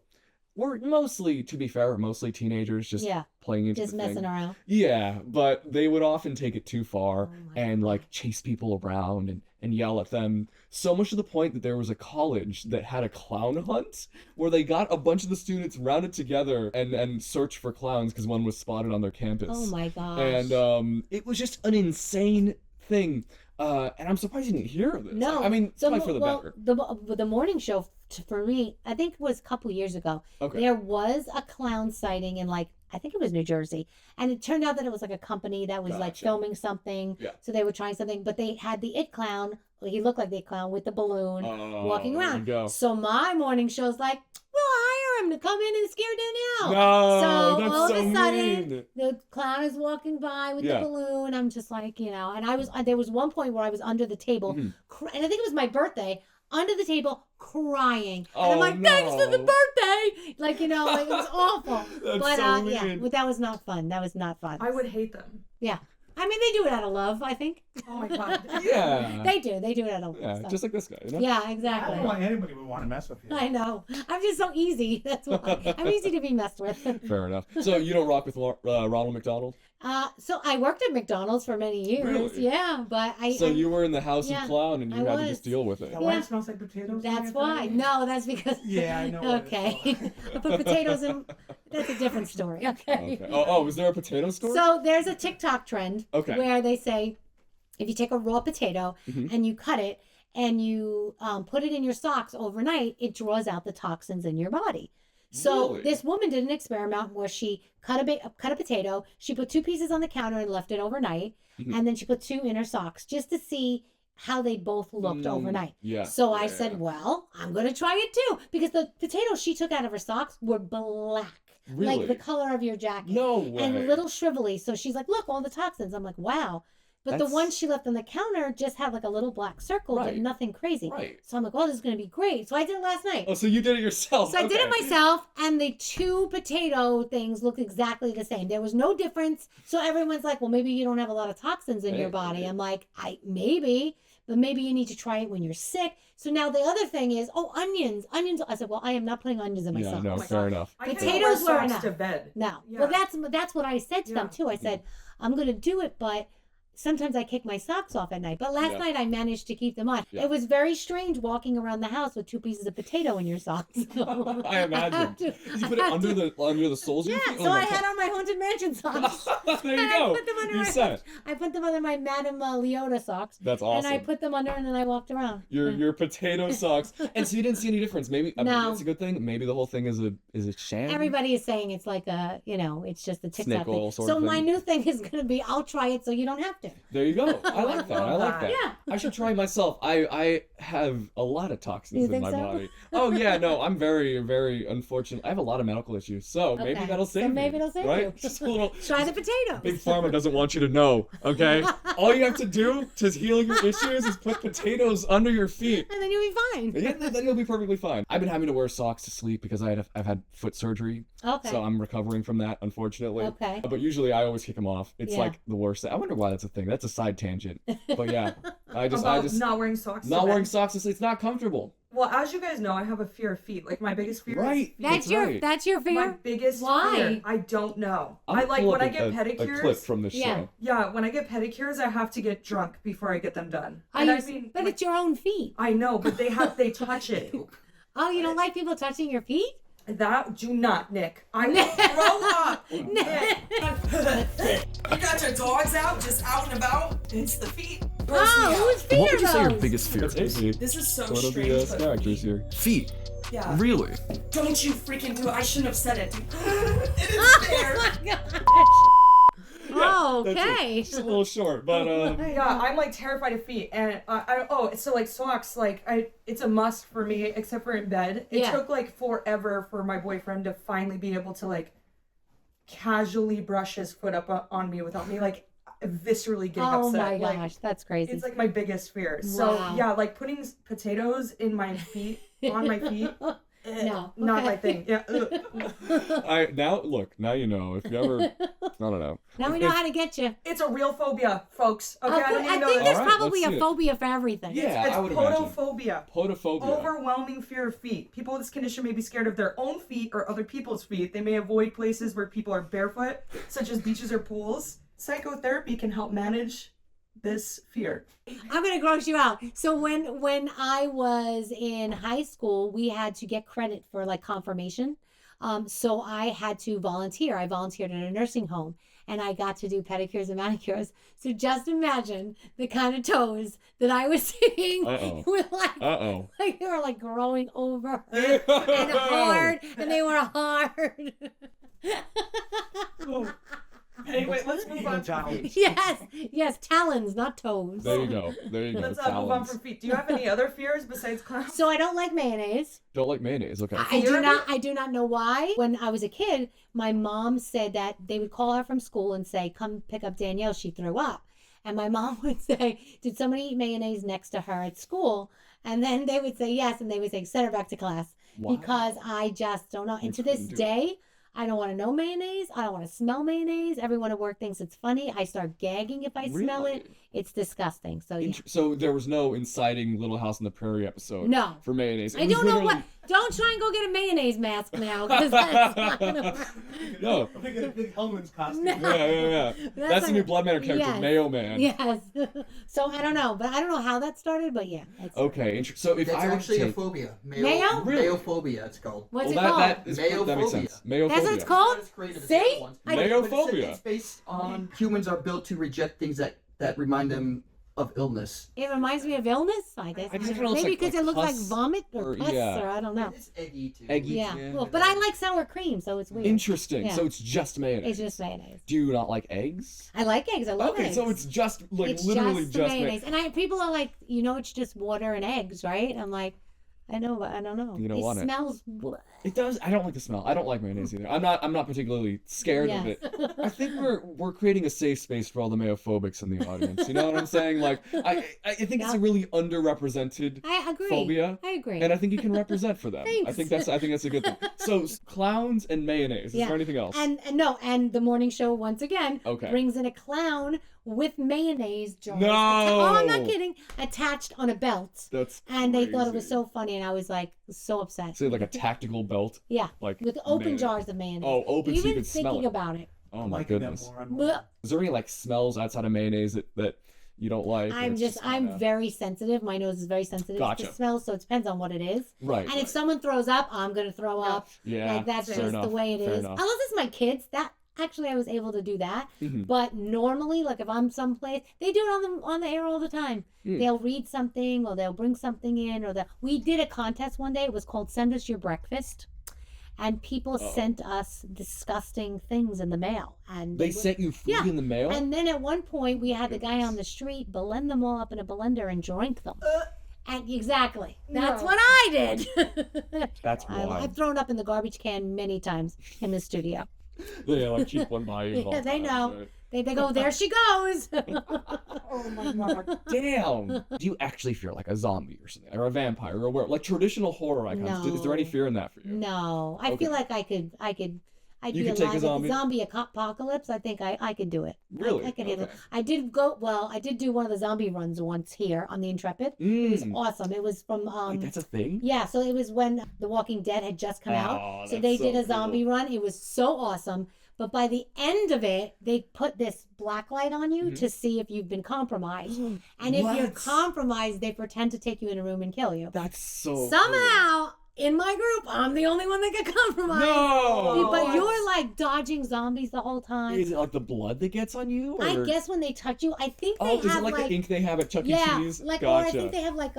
Speaker 1: were mostly, to be fair, mostly teenagers just
Speaker 2: Yeah.
Speaker 1: playing into
Speaker 2: Just
Speaker 1: the
Speaker 2: messing
Speaker 1: thing.
Speaker 2: around.
Speaker 1: Yeah, but they would often take it too far
Speaker 2: Oh my
Speaker 1: and like chase people around and yell at them. So much to the point that there was a college that had a clown hunt where they got a bunch of the students rounded together and searched for clowns because one was spotted on their campus.
Speaker 2: Oh my gosh.
Speaker 1: And it was just an insane thing. And I'm surprised you didn't hear of this.
Speaker 2: No.
Speaker 1: I mean,
Speaker 2: so
Speaker 1: probably for the better.
Speaker 2: the morning show for me, I think it was a couple years ago.
Speaker 1: Okay.
Speaker 2: There was a clown sighting in like I think it was New Jersey, and it turned out that it was like a company that was like
Speaker 1: Gotcha.
Speaker 2: filming something.
Speaker 1: Yeah.
Speaker 2: So they were trying something, but they had the it clown. He looked like the it clown with the balloon walking
Speaker 1: there you
Speaker 2: around.
Speaker 1: go.
Speaker 2: So my morning show's like, we'll hire him to come in and scare Danielle.
Speaker 1: No,
Speaker 2: So
Speaker 1: that's
Speaker 2: all
Speaker 1: so
Speaker 2: of a sudden,
Speaker 1: mean.
Speaker 2: the clown is walking by with
Speaker 1: Yeah.
Speaker 2: the balloon. I'm just like, you know, and there was one point where I was under the table,
Speaker 1: Mhm.
Speaker 2: and I think it was my birthday, under the table crying. And
Speaker 1: Oh,
Speaker 2: I'm like, thanks for the
Speaker 1: no.
Speaker 2: birthday. Like, you know, like it was awful.
Speaker 1: That's
Speaker 2: But
Speaker 1: so
Speaker 2: yeah,
Speaker 1: mean.
Speaker 2: but that was not fun. That was not fun.
Speaker 3: I would hate them.
Speaker 2: Yeah. I mean, they do it out of love, I think.
Speaker 3: Oh my god.
Speaker 1: Yeah.
Speaker 2: They do it out of love.
Speaker 1: Yeah,
Speaker 2: so.
Speaker 1: just like this guy, you know?
Speaker 2: Yeah,
Speaker 4: I
Speaker 2: exactly.
Speaker 4: don't know why anybody would want to mess with you.
Speaker 2: I know. I'm just so easy. That's why. I'm easy to be messed with.
Speaker 1: Fair enough. So you don't rock with Ronald McDonald?
Speaker 2: So I worked at McDonald's for many years.
Speaker 1: Really?
Speaker 2: Yeah, but
Speaker 1: So you were in the House
Speaker 2: yeah,
Speaker 1: of Clown and you
Speaker 2: I
Speaker 1: had to
Speaker 2: was.
Speaker 1: just deal with it.
Speaker 4: Is that why
Speaker 2: Yeah.
Speaker 4: it smells like potatoes?
Speaker 2: That's why. No, that's because.
Speaker 4: Yeah, I know what it
Speaker 2: Okay.
Speaker 4: is.
Speaker 2: I put potatoes in. That's a different story. Okay.
Speaker 1: Okay. Oh, was there a potato store?
Speaker 2: So there's a TikTok trend
Speaker 1: Okay.
Speaker 2: where they say if you take a raw potato
Speaker 1: Mhm.
Speaker 2: and you cut it and you put it in your socks overnight, it draws out the toxins in your body. So
Speaker 1: Really?
Speaker 2: this woman did an experiment where she cut a potato, she put 2 pieces on the counter and left it overnight,
Speaker 1: Mhm.
Speaker 2: and then she put 2 in her socks just to see how they both looked
Speaker 1: Mm,
Speaker 2: overnight.
Speaker 1: Yeah.
Speaker 2: So I
Speaker 1: yeah,
Speaker 2: said, well, I'm going to try it too. Because the potatoes she took out of her socks were black.
Speaker 1: Really?
Speaker 2: Like the color of your jacket.
Speaker 1: No way.
Speaker 2: And little shrivelly. So she's like, look, all the toxins. I'm like, wow. But the
Speaker 1: That's-
Speaker 2: one she left on the counter just had like a little black circle, but
Speaker 1: Right.
Speaker 2: nothing crazy.
Speaker 1: Right.
Speaker 2: So I'm like, oh, this is going to be great. So I did it last night.
Speaker 1: Oh, so you did it yourself.
Speaker 2: So I did it
Speaker 1: Okay.
Speaker 2: myself, and the 2 potato things looked exactly the same. There was no difference. So everyone's like, well, maybe you don't have a lot of toxins in your body.
Speaker 1: Maybe.
Speaker 2: I'm like, maybe. but maybe you need to try it when you're sick. So now the other thing is, onions. I said, well, I am not putting onions in my
Speaker 1: Yeah,
Speaker 2: socks.
Speaker 1: no, fair enough.
Speaker 3: I can't
Speaker 2: Potatoes
Speaker 3: wear
Speaker 2: were
Speaker 3: socks
Speaker 2: enough.
Speaker 3: to bed.
Speaker 2: No.
Speaker 3: Yeah.
Speaker 2: Well, that's what I said to them
Speaker 3: Yeah.
Speaker 2: too. I said, I'm going to do it, but sometimes I kick my socks off at night. But last
Speaker 1: Yeah.
Speaker 2: night I managed to keep them on.
Speaker 1: Yeah.
Speaker 2: It was very strange walking around the house with 2 pieces of potato in your socks.
Speaker 1: I imagine. You put it under the soles of your
Speaker 2: Yeah,
Speaker 1: feet?
Speaker 2: so
Speaker 1: Oh my
Speaker 2: I had
Speaker 1: God.
Speaker 2: on my Haunted Mansion socks.
Speaker 1: There you
Speaker 2: And
Speaker 1: go.
Speaker 2: I put them under
Speaker 1: You
Speaker 2: my
Speaker 1: said.
Speaker 2: I put them under my Madame Leota socks.
Speaker 1: That's awesome.
Speaker 2: And I put them under and then I walked around.
Speaker 1: Your potato socks. And so you didn't see any difference. Maybe I mean,
Speaker 2: No.
Speaker 1: that's a good thing. Maybe the whole thing is a sham.
Speaker 2: Everybody is saying it's like a, it's just a TikTok
Speaker 1: Snake oil
Speaker 2: thing.
Speaker 1: sort
Speaker 2: So
Speaker 1: of
Speaker 2: my
Speaker 1: thing.
Speaker 2: new thing is going to be, I'll try it so you don't have to.
Speaker 1: There you go. I like that. I
Speaker 3: love
Speaker 1: like that.
Speaker 3: that.
Speaker 2: Yeah.
Speaker 1: I should try myself. I have a lot of toxins
Speaker 2: You
Speaker 1: in
Speaker 2: think
Speaker 1: my
Speaker 2: so?
Speaker 1: body. Oh yeah, no, I'm very, very unfortunate. I have a lot of medical issues, so maybe
Speaker 2: Okay.
Speaker 1: that'll save
Speaker 2: So
Speaker 1: me.
Speaker 2: maybe it'll save
Speaker 1: right?
Speaker 2: you.
Speaker 1: Just a little.
Speaker 2: Try the potatoes.
Speaker 1: Big Pharma doesn't want you to know, okay? All you have to do to heal your issues is put potatoes under your feet.
Speaker 2: And then you'll be fine.
Speaker 1: Yeah, then you'll be perfectly fine. I've been having to wear socks to sleep because I've had foot surgery,
Speaker 2: Okay.
Speaker 1: so I'm recovering from that, unfortunately.
Speaker 2: Okay.
Speaker 1: But usually I always kick them off. It's
Speaker 2: Yeah.
Speaker 1: like the worst thing. I wonder why that's a thing. That's a side tangent. But yeah, I just
Speaker 3: Not wearing socks. to
Speaker 1: not
Speaker 3: bed.
Speaker 1: wearing socks to sleep. It's not comfortable.
Speaker 3: Well, as you guys know, I have a fear of feet. Like my biggest fear.
Speaker 1: Right.
Speaker 2: That's
Speaker 1: right.
Speaker 2: your
Speaker 3: Is my
Speaker 2: fear?
Speaker 3: biggest
Speaker 2: Why?
Speaker 3: fear. I don't know.
Speaker 1: I'm
Speaker 3: I
Speaker 1: gonna
Speaker 3: like
Speaker 1: pull
Speaker 3: when
Speaker 1: up
Speaker 3: I get
Speaker 1: a clip
Speaker 3: pedicures.
Speaker 1: from this
Speaker 2: Yeah.
Speaker 1: show.
Speaker 3: Yeah, when I get pedicures, I have to get drunk before I get them done.
Speaker 2: Are
Speaker 3: And
Speaker 2: you,
Speaker 3: I mean,
Speaker 2: but
Speaker 3: like,
Speaker 2: it's your own feet.
Speaker 3: I know, but they touch it.
Speaker 2: Oh, you don't like people touching your feet?
Speaker 3: That do not, Nick. I will throw up. Nick.
Speaker 6: You got your dogs out, just out and about. It's the feet.
Speaker 2: Oh, whose feet
Speaker 5: What
Speaker 2: are
Speaker 5: would you say your
Speaker 2: those?
Speaker 5: biggest fear
Speaker 1: That's
Speaker 5: is?
Speaker 1: easy.
Speaker 6: This is so
Speaker 1: One of the
Speaker 6: strange, but
Speaker 1: characters here.
Speaker 5: Feet.
Speaker 6: yeah.
Speaker 5: Really?
Speaker 6: Don't you freaking do it. I shouldn't have said it. Dude. It is
Speaker 2: Oh
Speaker 6: there.
Speaker 2: my gosh. Oh,
Speaker 1: That's it.
Speaker 2: okay.
Speaker 1: Just a little short, but
Speaker 3: Yeah, I'm like terrified of feet, and so like socks, it's a must for me, except for in bed. It
Speaker 2: Yeah.
Speaker 3: took like forever for my boyfriend to finally be able to like casually brush his foot up on me without me like viscerally getting
Speaker 2: Oh
Speaker 3: upset.
Speaker 2: my
Speaker 3: Like,
Speaker 2: gosh, that's crazy.
Speaker 3: it's like my biggest fear. So
Speaker 2: Wow.
Speaker 3: yeah, like putting potatoes in my feet on my feet.
Speaker 2: No,
Speaker 3: Not
Speaker 2: okay.
Speaker 3: my thing. Yeah.
Speaker 1: now you know. If you ever, I don't know.
Speaker 2: Now we know how to get you.
Speaker 3: It's a real phobia, folks. Okay,
Speaker 2: Oh,
Speaker 3: I
Speaker 2: good.
Speaker 3: don't
Speaker 2: I
Speaker 3: even know
Speaker 2: think
Speaker 3: that.
Speaker 2: there's
Speaker 1: All right,
Speaker 2: probably
Speaker 1: let's
Speaker 2: a
Speaker 1: see it.
Speaker 2: phobia for everything.
Speaker 1: Yeah,
Speaker 3: It's
Speaker 1: I would imagine.
Speaker 3: podophobia.
Speaker 1: Podophobia.
Speaker 3: Overwhelming fear of feet. People with this condition may be scared of their own feet or other people's feet. They may avoid places where people are barefoot, such as beaches or pools. Psychotherapy can help manage this fear.
Speaker 2: I'm gonna gross you out. So when I was in high school, we had to get credit for like confirmation. So I had to volunteer. I volunteered at a nursing home, and I got to do pedicures and manicures. So just imagine the kind of toes that I was seeing
Speaker 1: Uh-oh.
Speaker 2: were like like they were like growing over and hard, and they were hard.
Speaker 3: Anyway, let's move on.
Speaker 4: Talons.
Speaker 2: Yes, talons, not toes.
Speaker 1: There you go. There you go.
Speaker 3: Let's move on
Speaker 1: Talons.
Speaker 3: from feet. Do you have any other fears besides clowns?
Speaker 2: So I don't like mayonnaise.
Speaker 1: Don't like mayonnaise. Okay.
Speaker 2: I do not know why. When I was a kid, my mom said that they would call her from school and say, "Come pick up Danielle, she threw up." And my mom would say, "Did somebody eat mayonnaise next to her at school?" And then they would say yes, and they would say, "Send her back to class."
Speaker 1: Wow.
Speaker 2: Because I just don't know. And to this
Speaker 1: couldn't do it.
Speaker 2: day, I don't want to know mayonnaise. I don't want to smell mayonnaise. Everyone at work thinks it's funny. I start gagging if I smell
Speaker 1: Really?
Speaker 2: it. It's disgusting. So yeah.
Speaker 1: So there was no inciting Little House on the Prairie episode.
Speaker 2: No.
Speaker 1: For mayonnaise. It
Speaker 2: I
Speaker 1: was
Speaker 2: don't know what.
Speaker 1: literally-
Speaker 2: Don't try and go get a mayonnaise mask now, because that's not gonna work.
Speaker 1: No.
Speaker 4: I'm thinking of Big Hellman's costume.
Speaker 2: No.
Speaker 1: Yeah. That's the new Blood Manor character,
Speaker 2: Yes.
Speaker 1: Mayo Man.
Speaker 2: Yes. So I don't know, but I don't know how that started, but yeah. It's,
Speaker 1: Okay. So if
Speaker 5: That's
Speaker 1: I were
Speaker 5: actually
Speaker 1: to
Speaker 5: a
Speaker 1: take,
Speaker 5: phobia.
Speaker 2: Mayo?
Speaker 1: Really?
Speaker 5: Mayophobia, it's called.
Speaker 2: What's
Speaker 1: well,
Speaker 2: it called?
Speaker 1: that makes
Speaker 5: Mayophobia.
Speaker 1: sense. Mayophobia.
Speaker 2: That's what it's called?
Speaker 5: Not as creative as
Speaker 2: See?
Speaker 5: the other ones.
Speaker 2: I-
Speaker 5: But it's-
Speaker 1: Mayophobia.
Speaker 5: It's based on humans are built to reject things that remind them of illness.
Speaker 2: It reminds me of illness, I guess.
Speaker 1: I just don't know, it's
Speaker 2: Maybe
Speaker 1: like-
Speaker 2: because
Speaker 1: like
Speaker 2: it looks like
Speaker 1: pus
Speaker 2: vomit or
Speaker 1: or-
Speaker 2: pus,
Speaker 1: yeah.
Speaker 2: or I don't know.
Speaker 5: It's eggy too.
Speaker 1: Eggy.
Speaker 2: Yeah.
Speaker 1: Yeah.
Speaker 2: Well, but I like sour cream, so it's weird.
Speaker 1: Interesting.
Speaker 2: Yeah.
Speaker 1: So it's just mayonnaise.
Speaker 2: It's just mayonnaise.
Speaker 1: Do you not like eggs?
Speaker 2: I like eggs. I love
Speaker 1: Okay,
Speaker 2: eggs.
Speaker 1: so it's just like
Speaker 2: It's
Speaker 1: literally
Speaker 2: just mayonnaise. And people are like, it's just water and eggs, right? I'm like, I know, but I don't know.
Speaker 1: You don't
Speaker 2: it
Speaker 1: want it.
Speaker 2: smells. bleh.
Speaker 1: It does. I don't like the smell. I don't like mayonnaise either. I'm not particularly scared of
Speaker 2: Yes.
Speaker 1: it. I think we're creating a safe space for all the mayophobics in the audience. You know what I'm saying? Like I think it's a really underrepresented
Speaker 2: I agree.
Speaker 1: phobia.
Speaker 2: I agree.
Speaker 1: And I think you can represent for them. I
Speaker 2: Thanks.
Speaker 1: think that's a good thing. So clowns and mayonnaise. Is
Speaker 2: Yeah.
Speaker 1: there anything else?
Speaker 2: And the morning show once again
Speaker 1: Okay.
Speaker 2: brings in a clown with mayonnaise jars.
Speaker 1: No!
Speaker 2: Oh, I'm not kidding. Attached on a belt.
Speaker 1: That's
Speaker 2: And they thought it was
Speaker 1: crazy.
Speaker 2: so funny, and I was like so upset.
Speaker 1: So like a tactical belt,
Speaker 2: Yeah,
Speaker 1: like
Speaker 2: with open
Speaker 1: mayonnaise.
Speaker 2: jars of mayonnaise.
Speaker 1: Oh, open so you
Speaker 2: Even
Speaker 1: could smell
Speaker 2: thinking
Speaker 1: it.
Speaker 2: about it.
Speaker 1: Oh my
Speaker 4: Liking them
Speaker 1: goodness.
Speaker 4: more and more.
Speaker 2: Blech.
Speaker 1: Is there any like smells outside of mayonnaise that you don't like? or
Speaker 2: I'm
Speaker 1: it's
Speaker 2: just, I'm
Speaker 1: kinda-
Speaker 2: very sensitive. My nose is very sensitive
Speaker 1: Gotcha.
Speaker 2: to smell, so it depends on what it is.
Speaker 1: right.
Speaker 2: And if someone throws up, I'm gonna throw up.
Speaker 1: yeah,
Speaker 2: Like that's
Speaker 1: fair
Speaker 2: just
Speaker 1: enough,
Speaker 2: the way it
Speaker 1: fair
Speaker 2: is.
Speaker 1: enough.
Speaker 2: Unless it's my kids, that actually I was able to do that.
Speaker 1: Mhm.
Speaker 2: But normally, like if I'm someplace, they do it on the air all the time.
Speaker 1: Mm.
Speaker 2: They'll read something or they'll bring something in, or we did a contest one day. It was called "Send Us Your Breakfast," and people sent us disgusting things in the mail. And
Speaker 1: They sent you food
Speaker 2: Yeah.
Speaker 1: in the mail?
Speaker 2: And then at one point, we had the guy on the street blend them all up in a blender and drink them. And exactly, that's
Speaker 3: No.
Speaker 2: what I did.
Speaker 1: That's wild.
Speaker 2: I've thrown up in the garbage can many times in the studio.
Speaker 1: They like keep one by you.
Speaker 2: Yeah, they know.
Speaker 1: Right.
Speaker 2: They go, there she goes.
Speaker 1: Oh my god, damn. Do you actually fear like a zombie or something? Or a vampire or a werewolf? Like traditional horror icons. Is there any
Speaker 2: No.
Speaker 1: fear in that for you?
Speaker 2: No, I
Speaker 1: Okay.
Speaker 2: feel like I'd
Speaker 1: You
Speaker 2: be
Speaker 1: could take a
Speaker 2: alive.
Speaker 1: zombie?
Speaker 2: Like the zombie apocalypse, I think I could do it.
Speaker 1: Really?
Speaker 2: I could handle it.
Speaker 1: Okay.
Speaker 2: I did do one of the zombie runs once here on the Intrepid. It was
Speaker 1: Mm.
Speaker 2: awesome. It was from,
Speaker 1: Wait, that's a thing?
Speaker 2: yeah, so it was when The Walking Dead had just come
Speaker 1: Oh,
Speaker 2: out. So
Speaker 1: that's
Speaker 2: they
Speaker 1: so
Speaker 2: did a
Speaker 1: cool.
Speaker 2: zombie run. It was so awesome. But by the end of it, they put this black light on you to see if you've been compromised. And if you're
Speaker 1: Mm-hmm. What?
Speaker 2: compromised, they pretend to take you in a room and kill you.
Speaker 1: That's so cool.
Speaker 2: Somehow, in my group, I'm the only one that got compromised.
Speaker 1: No!
Speaker 2: But you're like dodging zombies the whole time.
Speaker 1: Is it like the blood that gets on you?
Speaker 2: I
Speaker 1: or-
Speaker 2: guess when they touch you, I think they
Speaker 1: Oh, is
Speaker 2: have
Speaker 1: it like the ink they have at Chuck E.
Speaker 2: yeah,
Speaker 1: Cheese?
Speaker 2: like or
Speaker 1: Gotcha.
Speaker 2: I think they have like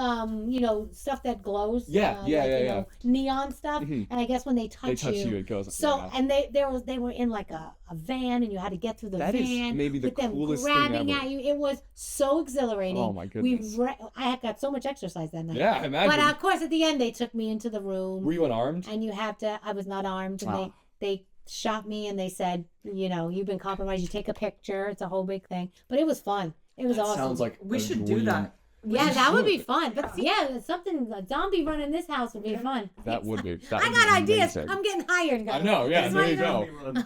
Speaker 2: stuff that glows.
Speaker 1: Yeah, yeah,
Speaker 2: like,
Speaker 1: yeah,
Speaker 2: you
Speaker 1: yeah.
Speaker 2: know, neon stuff.
Speaker 1: Mhm.
Speaker 2: And I guess when they
Speaker 1: They touch you, it goes.
Speaker 2: So
Speaker 1: yeah.
Speaker 2: and they were in like a van, and you had to get through the
Speaker 1: That is
Speaker 2: van
Speaker 1: maybe the
Speaker 2: with them
Speaker 1: coolest thing
Speaker 2: grabbing
Speaker 1: ever.
Speaker 2: at you. It was so exhilarating.
Speaker 1: Oh my goodness.
Speaker 2: I had got so much exercise that night.
Speaker 1: Yeah, I imagine.
Speaker 2: But of course, at the end, they took me into the room,
Speaker 1: Were you unarmed?
Speaker 2: and you have to. I was not armed, and
Speaker 1: Wow.
Speaker 2: they shot me, and they said, you've been compromised. You take a picture. It's a whole big thing. But it was fun. It was
Speaker 1: That
Speaker 2: awesome.
Speaker 1: sounds like
Speaker 3: We
Speaker 1: a
Speaker 3: should do
Speaker 1: dream.
Speaker 3: that.
Speaker 2: Yeah,
Speaker 1: We
Speaker 2: that would be
Speaker 1: should.
Speaker 2: fun. But yeah, a zombie run in this house would be fun.
Speaker 1: That would be. That
Speaker 2: I
Speaker 1: would
Speaker 2: got
Speaker 1: be
Speaker 2: ideas.
Speaker 1: amazing.
Speaker 2: I'm getting hired, guys.
Speaker 1: I know. Yeah,
Speaker 2: That's
Speaker 1: there
Speaker 2: why
Speaker 1: you
Speaker 2: you know.
Speaker 1: go.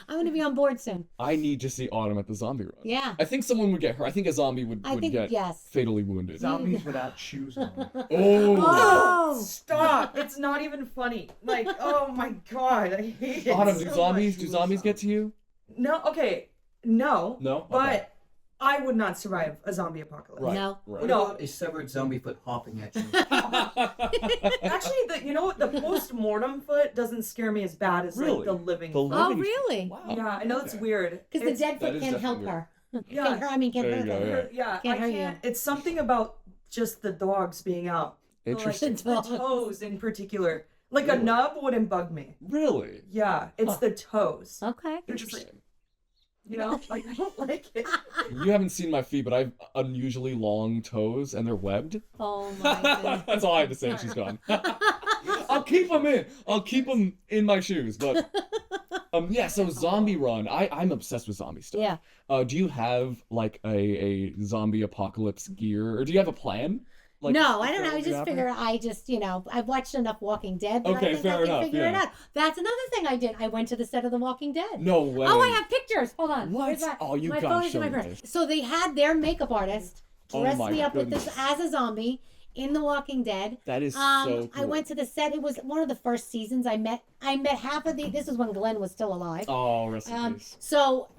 Speaker 2: I'm gonna be on board soon.
Speaker 1: I need to see Autumn at the zombie run.
Speaker 2: Yeah.
Speaker 1: I think someone would get hurt. I think a zombie would
Speaker 2: I think
Speaker 1: get
Speaker 2: yes.
Speaker 1: fatally wounded.
Speaker 4: Zombies without shoes on.
Speaker 1: Oh.
Speaker 2: Oh,
Speaker 3: Stop! It's not even funny. Like, oh my god, I hate it.
Speaker 1: Autumn,
Speaker 3: so
Speaker 1: do
Speaker 3: much.
Speaker 1: zombies get to you?
Speaker 3: No, okay, no.
Speaker 1: No?
Speaker 3: But
Speaker 1: Okay.
Speaker 3: I would not survive a zombie apocalypse.
Speaker 1: Right.
Speaker 2: No.
Speaker 1: Right.
Speaker 5: What
Speaker 3: No.
Speaker 5: about a severed zombie foot hopping at you?
Speaker 3: Actually, the post-mortem foot doesn't scare me as bad as
Speaker 1: Really?
Speaker 3: like the living.
Speaker 1: The
Speaker 3: foot.
Speaker 2: Oh,
Speaker 1: living-
Speaker 2: really?
Speaker 1: Wow.
Speaker 3: Yeah, I know it's weird.
Speaker 2: because the
Speaker 3: It's-
Speaker 2: dead
Speaker 1: That
Speaker 2: foot
Speaker 1: is
Speaker 2: can't help
Speaker 1: definitely
Speaker 2: her.
Speaker 3: Yeah.
Speaker 2: Can't hurt. I mean, can't
Speaker 1: There you
Speaker 2: hurt
Speaker 1: go,
Speaker 2: her.
Speaker 1: yeah.
Speaker 3: Yeah,
Speaker 2: Can't
Speaker 3: I
Speaker 2: hurt
Speaker 3: can't.
Speaker 2: you.
Speaker 3: It's something about just the dogs being out.
Speaker 1: Interesting.
Speaker 3: Like the toes in particular. Like a
Speaker 1: Really?
Speaker 3: nub wouldn't bug me.
Speaker 1: Really?
Speaker 3: Yeah, it's the toes.
Speaker 2: Okay.
Speaker 3: They're just like,
Speaker 1: Interesting.
Speaker 3: like I don't like it.
Speaker 1: You haven't seen my feet, but I have unusually long toes, and they're webbed.
Speaker 2: Oh my goodness.
Speaker 1: That's all I had to say. She's gone. I'll keep them in. I'll keep them in my shoes. But yeah. So zombie run. I'm obsessed with zombie stuff.
Speaker 2: Yeah.
Speaker 1: Do you have like a zombie apocalypse gear, or do you have a plan? Like,
Speaker 2: No, I don't know. I
Speaker 1: what
Speaker 2: just
Speaker 1: happened?
Speaker 2: figure I've watched enough Walking Dead that
Speaker 1: Okay,
Speaker 2: I think
Speaker 1: fair
Speaker 2: I can
Speaker 1: enough,
Speaker 2: figure it
Speaker 1: yeah.
Speaker 2: out. That's another thing I did. I went to the set of The Walking Dead.
Speaker 1: No way.
Speaker 2: Oh, I have pictures. Hold on.
Speaker 1: What?
Speaker 2: Where's my,
Speaker 1: Oh, you
Speaker 2: my
Speaker 1: gotta
Speaker 2: phone is in
Speaker 1: show
Speaker 2: my
Speaker 1: me
Speaker 2: purse.
Speaker 1: this.
Speaker 2: So they had their makeup artist
Speaker 1: Oh
Speaker 2: dress
Speaker 1: my
Speaker 2: me up with
Speaker 1: goodness.
Speaker 2: this as a zombie in The Walking Dead.
Speaker 1: That is so cool.
Speaker 2: I went to the set. It was one of the first seasons. I met half of this was when Glenn was still alive.
Speaker 1: Oh, rest in peace.
Speaker 2: So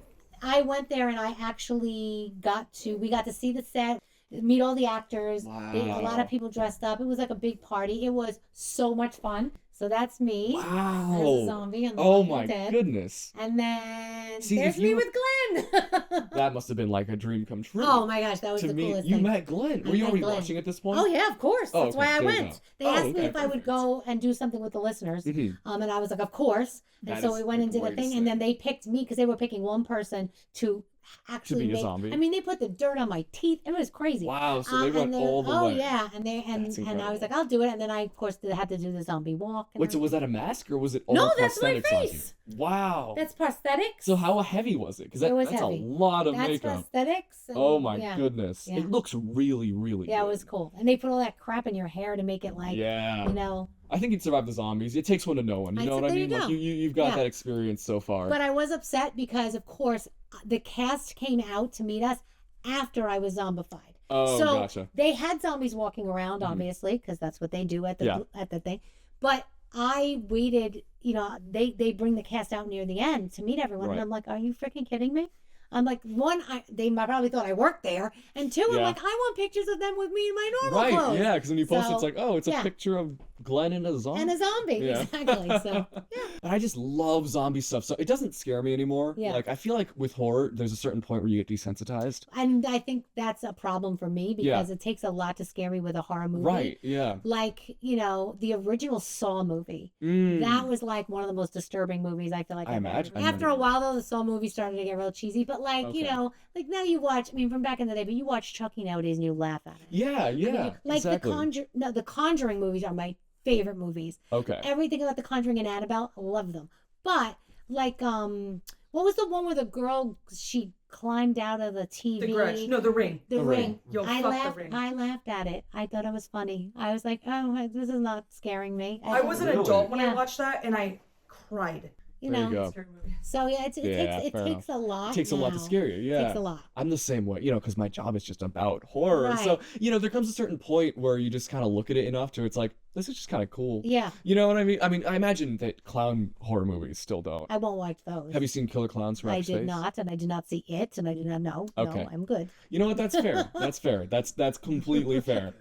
Speaker 2: I went there and I actually we got to see the set, meet all the actors. A lot
Speaker 1: Wow.
Speaker 2: of people dressed up. It was like a big party. It was so much fun. So that's me as a
Speaker 1: Wow.
Speaker 2: zombie on The
Speaker 1: Oh
Speaker 2: Walking
Speaker 1: my
Speaker 2: Dead.
Speaker 1: goodness.
Speaker 2: And then
Speaker 1: See,
Speaker 2: there's
Speaker 1: if
Speaker 2: me
Speaker 1: you-
Speaker 2: with Glenn.
Speaker 1: That must have been like a dream come true.
Speaker 2: Oh my gosh, that was
Speaker 1: to
Speaker 2: the
Speaker 1: me,
Speaker 2: coolest
Speaker 1: you
Speaker 2: thing.
Speaker 1: met Glenn.
Speaker 2: I
Speaker 1: Were you
Speaker 2: met
Speaker 1: already
Speaker 2: Glenn.
Speaker 1: watching at this point?
Speaker 2: Oh yeah, of course.
Speaker 1: Oh,
Speaker 2: That's
Speaker 1: okay,
Speaker 2: why I
Speaker 1: there you
Speaker 2: went.
Speaker 1: go.
Speaker 2: They
Speaker 1: Oh,
Speaker 2: asked me
Speaker 1: okay,
Speaker 2: if I would
Speaker 1: perfect.
Speaker 2: go and do something with the listeners.
Speaker 1: Mhm.
Speaker 2: And I was like, of course. And
Speaker 1: That
Speaker 2: so
Speaker 1: is
Speaker 2: we went and
Speaker 1: the
Speaker 2: did a thing,
Speaker 1: greatest
Speaker 2: and then
Speaker 1: thing.
Speaker 2: they picked me because they were picking one person to actually
Speaker 1: be a
Speaker 2: make.
Speaker 1: zombie.
Speaker 2: I mean, they put the dirt on my teeth. It was crazy.
Speaker 1: Wow, so they went
Speaker 2: and
Speaker 1: all the way.
Speaker 2: yeah, and
Speaker 1: That's
Speaker 2: and I
Speaker 1: incredible.
Speaker 2: was like, I'll do it, and then I of course had to do the zombie walk. And
Speaker 1: Wait, so
Speaker 2: I-
Speaker 1: was that a mask or was it all
Speaker 2: No, that's my
Speaker 1: prosthetics on you?
Speaker 2: face.
Speaker 1: Wow.
Speaker 2: that's prosthetics.
Speaker 1: So how heavy was it? Because
Speaker 2: It was
Speaker 1: that's
Speaker 2: heavy.
Speaker 1: a lot of
Speaker 2: that's
Speaker 1: makeup.
Speaker 2: prosthetics. and-
Speaker 1: Oh my
Speaker 2: yeah.
Speaker 1: goodness.
Speaker 2: Yeah.
Speaker 1: It looks really, really
Speaker 2: Yeah, it
Speaker 1: good.
Speaker 2: was cool, and they put all that crap in your hair to make it like
Speaker 1: Yeah.
Speaker 2: you know.
Speaker 1: I think you'd survive the zombies. It takes one to know one. You know what I
Speaker 2: there
Speaker 1: mean?
Speaker 2: you
Speaker 1: Like
Speaker 2: go.
Speaker 1: you've got
Speaker 2: Yeah.
Speaker 1: that experience so far.
Speaker 2: But I was upset because, of course, the cast came out to meet us after I was zombified.
Speaker 1: Oh,
Speaker 2: so
Speaker 1: gotcha.
Speaker 2: they had zombies walking around,
Speaker 1: Mhm.
Speaker 2: obviously, because that's what they do at the
Speaker 1: Yeah.
Speaker 2: at the thing. But I waited. They bring the cast out near the end to meet everyone,
Speaker 1: Right.
Speaker 2: and I'm like, are you freaking kidding me? I'm like, one, they probably thought I worked there, and two, I'm
Speaker 1: Yeah.
Speaker 2: like, I want pictures of them with me in my normal
Speaker 1: Right,
Speaker 2: clothes.
Speaker 1: yeah, because when you post it, it's
Speaker 2: So,
Speaker 1: like, oh, it's a
Speaker 2: yeah.
Speaker 1: picture of Glenn and a zombie.
Speaker 2: And a zombie,
Speaker 1: Yeah.
Speaker 2: exactly. So, yeah.
Speaker 1: And I just love zombie stuff. So it doesn't scare me anymore.
Speaker 2: Yeah.
Speaker 1: Like, I feel like with horror, there's a certain point where you get desensitized.
Speaker 2: And I think that's a problem for me because it takes a lot to scare me with a horror movie.
Speaker 1: Right, yeah.
Speaker 2: Like, the original Saw movie.
Speaker 1: Mm.
Speaker 2: That was like one of the most disturbing movies I feel like
Speaker 1: I
Speaker 2: I've
Speaker 1: imagine.
Speaker 2: ever. After a while, though, the Saw movie started to get real cheesy. But like,
Speaker 1: Okay.
Speaker 2: like now you watch, from back in the day, but you watch Chucky nowadays and you laugh at it.
Speaker 1: Yeah, yeah.
Speaker 2: Like
Speaker 1: exactly.
Speaker 2: the Conjuring movies are my favorite movies.
Speaker 1: Okay.
Speaker 2: Everything about the Conjuring and Annabelle, I love them. But like, what was the one where the girl, she climbed out of the TV?
Speaker 3: The Grudge. No, The Ring.
Speaker 2: The
Speaker 1: The
Speaker 2: Ring.
Speaker 1: Ring.
Speaker 3: Yo,
Speaker 2: I
Speaker 3: fuck
Speaker 2: laughed.
Speaker 3: The Ring.
Speaker 2: I laughed at it. I thought it was funny. I was like, oh, this is not scaring me.
Speaker 3: I was an
Speaker 1: Really?
Speaker 3: adult when
Speaker 2: Yeah.
Speaker 3: I watched that, and I cried.
Speaker 2: You
Speaker 1: There
Speaker 2: know.
Speaker 1: you go.
Speaker 3: Scary movie.
Speaker 2: So yeah,
Speaker 1: Yeah,
Speaker 2: it
Speaker 1: fair
Speaker 2: takes a lot.
Speaker 1: It takes a lot to
Speaker 2: now.
Speaker 1: scare you,
Speaker 2: It
Speaker 1: yeah.
Speaker 2: takes a lot.
Speaker 1: I'm the same way, because my job is just about horror. So,
Speaker 2: Right.
Speaker 1: there comes a certain point where you just kind of look at it enough to it's like, this is just kind of cool.
Speaker 2: Yeah,
Speaker 1: You know what I mean? I imagine that clown horror movies still don't.
Speaker 2: I won't watch those.
Speaker 1: Have you seen Killer Clowns from Outer
Speaker 2: I
Speaker 1: Space?
Speaker 2: did not, and I did not see it, and I did not know.
Speaker 1: Okay.
Speaker 2: No, I'm good.
Speaker 1: You know what? That's fair. That's fair. That's completely fair.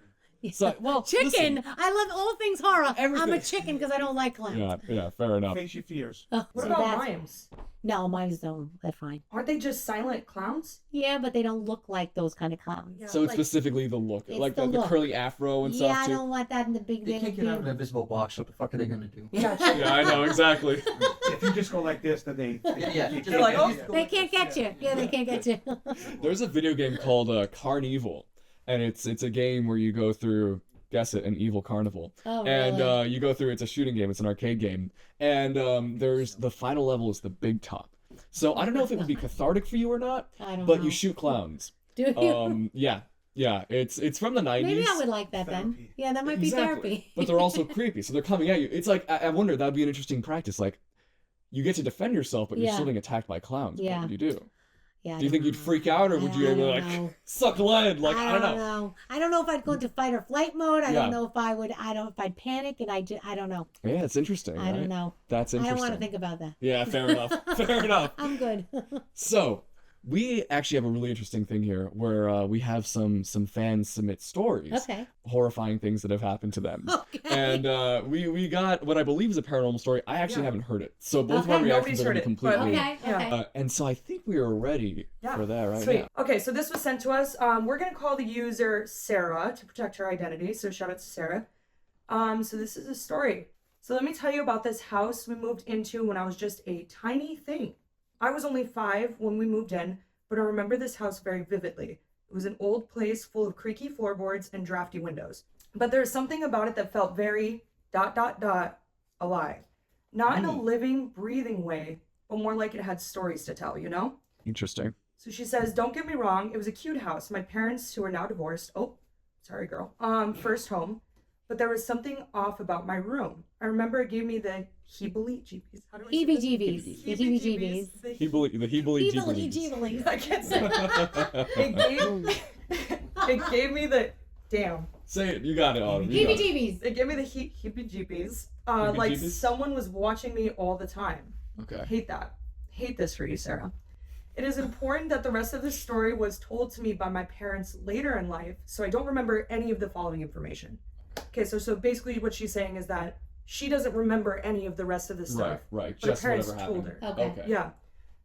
Speaker 1: So, well,
Speaker 2: Chicken.
Speaker 1: listen.
Speaker 2: I love all things horror. I'm a
Speaker 1: Everything.
Speaker 2: chicken because I don't like clowns.
Speaker 1: Yeah, fair enough.
Speaker 4: Face your fears.
Speaker 2: Oh,
Speaker 3: What
Speaker 2: see,
Speaker 3: about
Speaker 2: that's-
Speaker 3: mimes?
Speaker 2: No, mimes don't. They're fine.
Speaker 3: Aren't they just silent clowns?
Speaker 2: Yeah, but they don't look like those kind of clowns.
Speaker 3: Yeah.
Speaker 1: So it's
Speaker 3: like-
Speaker 1: specifically the look,
Speaker 2: It's
Speaker 1: like
Speaker 2: the
Speaker 1: the
Speaker 2: look.
Speaker 1: curly afro and
Speaker 2: Yeah,
Speaker 1: stuff
Speaker 2: I
Speaker 1: too.
Speaker 2: don't want that in the big
Speaker 5: They
Speaker 2: big
Speaker 5: can't get out of an
Speaker 2: beard.
Speaker 5: invisible box. What the fuck are they gonna do?
Speaker 3: Yeah.
Speaker 1: Yeah, I know exactly.
Speaker 4: If you just go like this, then they.
Speaker 5: Yeah,
Speaker 4: you
Speaker 5: just
Speaker 4: can't
Speaker 3: like,
Speaker 4: get
Speaker 3: oh,
Speaker 4: you.
Speaker 2: They can't get you. Yeah, they can't get you.
Speaker 1: There's a video game called Carnival, and it's a game where you go through, guess it, an evil carnival.
Speaker 2: Oh,
Speaker 1: And
Speaker 2: really?
Speaker 1: you go through, it's a shooting game, it's an arcade game. And there's the final level is the big top. So I don't know if it would be cathartic for you or not,
Speaker 2: I don't
Speaker 1: but
Speaker 2: know.
Speaker 1: you shoot clowns.
Speaker 2: Do you?
Speaker 1: Yeah, it's from the 90s.
Speaker 2: Maybe I would like that then.
Speaker 4: Therapy.
Speaker 2: Yeah, that might be therapy.
Speaker 1: But they're also creepy, so they're coming at you. It's like, I wonder, that would be an interesting practice. Like, you get to defend yourself, but you're
Speaker 2: Yeah.
Speaker 1: still being attacked by clowns.
Speaker 2: Yeah.
Speaker 1: What would you do?
Speaker 2: Yeah. I
Speaker 1: Do you
Speaker 2: don't
Speaker 1: think you'd
Speaker 2: know.
Speaker 1: freak out, or would you
Speaker 2: I
Speaker 1: be
Speaker 2: don't
Speaker 1: like,
Speaker 2: know.
Speaker 1: suck lead? Like, I don't know.
Speaker 2: I don't know if I'd go into fight or flight mode. I
Speaker 1: Yeah.
Speaker 2: don't know if I would. I don't if I'd panic, and I don't know.
Speaker 1: Yeah, it's interesting.
Speaker 2: I don't
Speaker 1: right?
Speaker 2: know.
Speaker 1: That's
Speaker 2: I
Speaker 1: interesting.
Speaker 2: don't want to think about that.
Speaker 1: Yeah, fair enough. Fair enough.
Speaker 2: I'm good.
Speaker 1: So, we actually have a really interesting thing here where we have some fans submit stories,
Speaker 2: Okay.
Speaker 1: horrifying things that have happened to them.
Speaker 2: Okay.
Speaker 1: And we got what I believe is a paranormal story. I actually
Speaker 3: Yeah.
Speaker 1: haven't heard it. So both of our
Speaker 2: Okay.
Speaker 1: reactions
Speaker 3: Nobody's
Speaker 1: are going
Speaker 3: heard
Speaker 1: to be
Speaker 3: it, but-
Speaker 1: completely...
Speaker 2: Okay.
Speaker 3: Yeah.
Speaker 2: Okay.
Speaker 1: And so I think we are ready
Speaker 3: Yeah.
Speaker 1: for that right
Speaker 3: Sweet.
Speaker 1: now.
Speaker 3: Okay, so this was sent to us. We're gonna call the user Sarah to protect her identity. So shout out to Sarah. So this is a story. So let me tell you about this house we moved into when I was just a tiny thing. I was only 5 when we moved in, but I remember this house very vividly. It was an old place full of creaky floorboards and drafty windows. But there's something about it that felt very ... alive. Not in a living, breathing way, but more like it had stories to tell, you know?
Speaker 1: Interesting.
Speaker 3: So she says, don't get me wrong, it was a cute house. My parents, who are now divorced, sorry girl, first home, but there was something off about my room. I remember it gave me the heebie-jeebies. How do I say this?
Speaker 2: Heebie-jeebies. The heebie-jeebies.
Speaker 3: The
Speaker 2: Heebie-jeebies.
Speaker 3: I can't say it. It gave me the, damn.
Speaker 1: Say it. You got it, Autumn. You got it.
Speaker 2: Heebie-jeebies.
Speaker 3: It gave me the heebie-jeebies. Like
Speaker 1: Heebie-jeebies?
Speaker 3: someone was watching me all the time.
Speaker 1: Okay.
Speaker 3: Hate that. Hate this for you, Sarah. It is important that the rest of this story was told to me by my parents later in life, so I don't remember any of the following information. Okay, so basically what she's saying is that she doesn't remember any of the rest of the stuff.
Speaker 1: Right.
Speaker 3: But her
Speaker 1: Just
Speaker 3: parents
Speaker 1: whatever
Speaker 3: told
Speaker 1: happened.
Speaker 3: her.
Speaker 2: Okay.
Speaker 3: Yeah.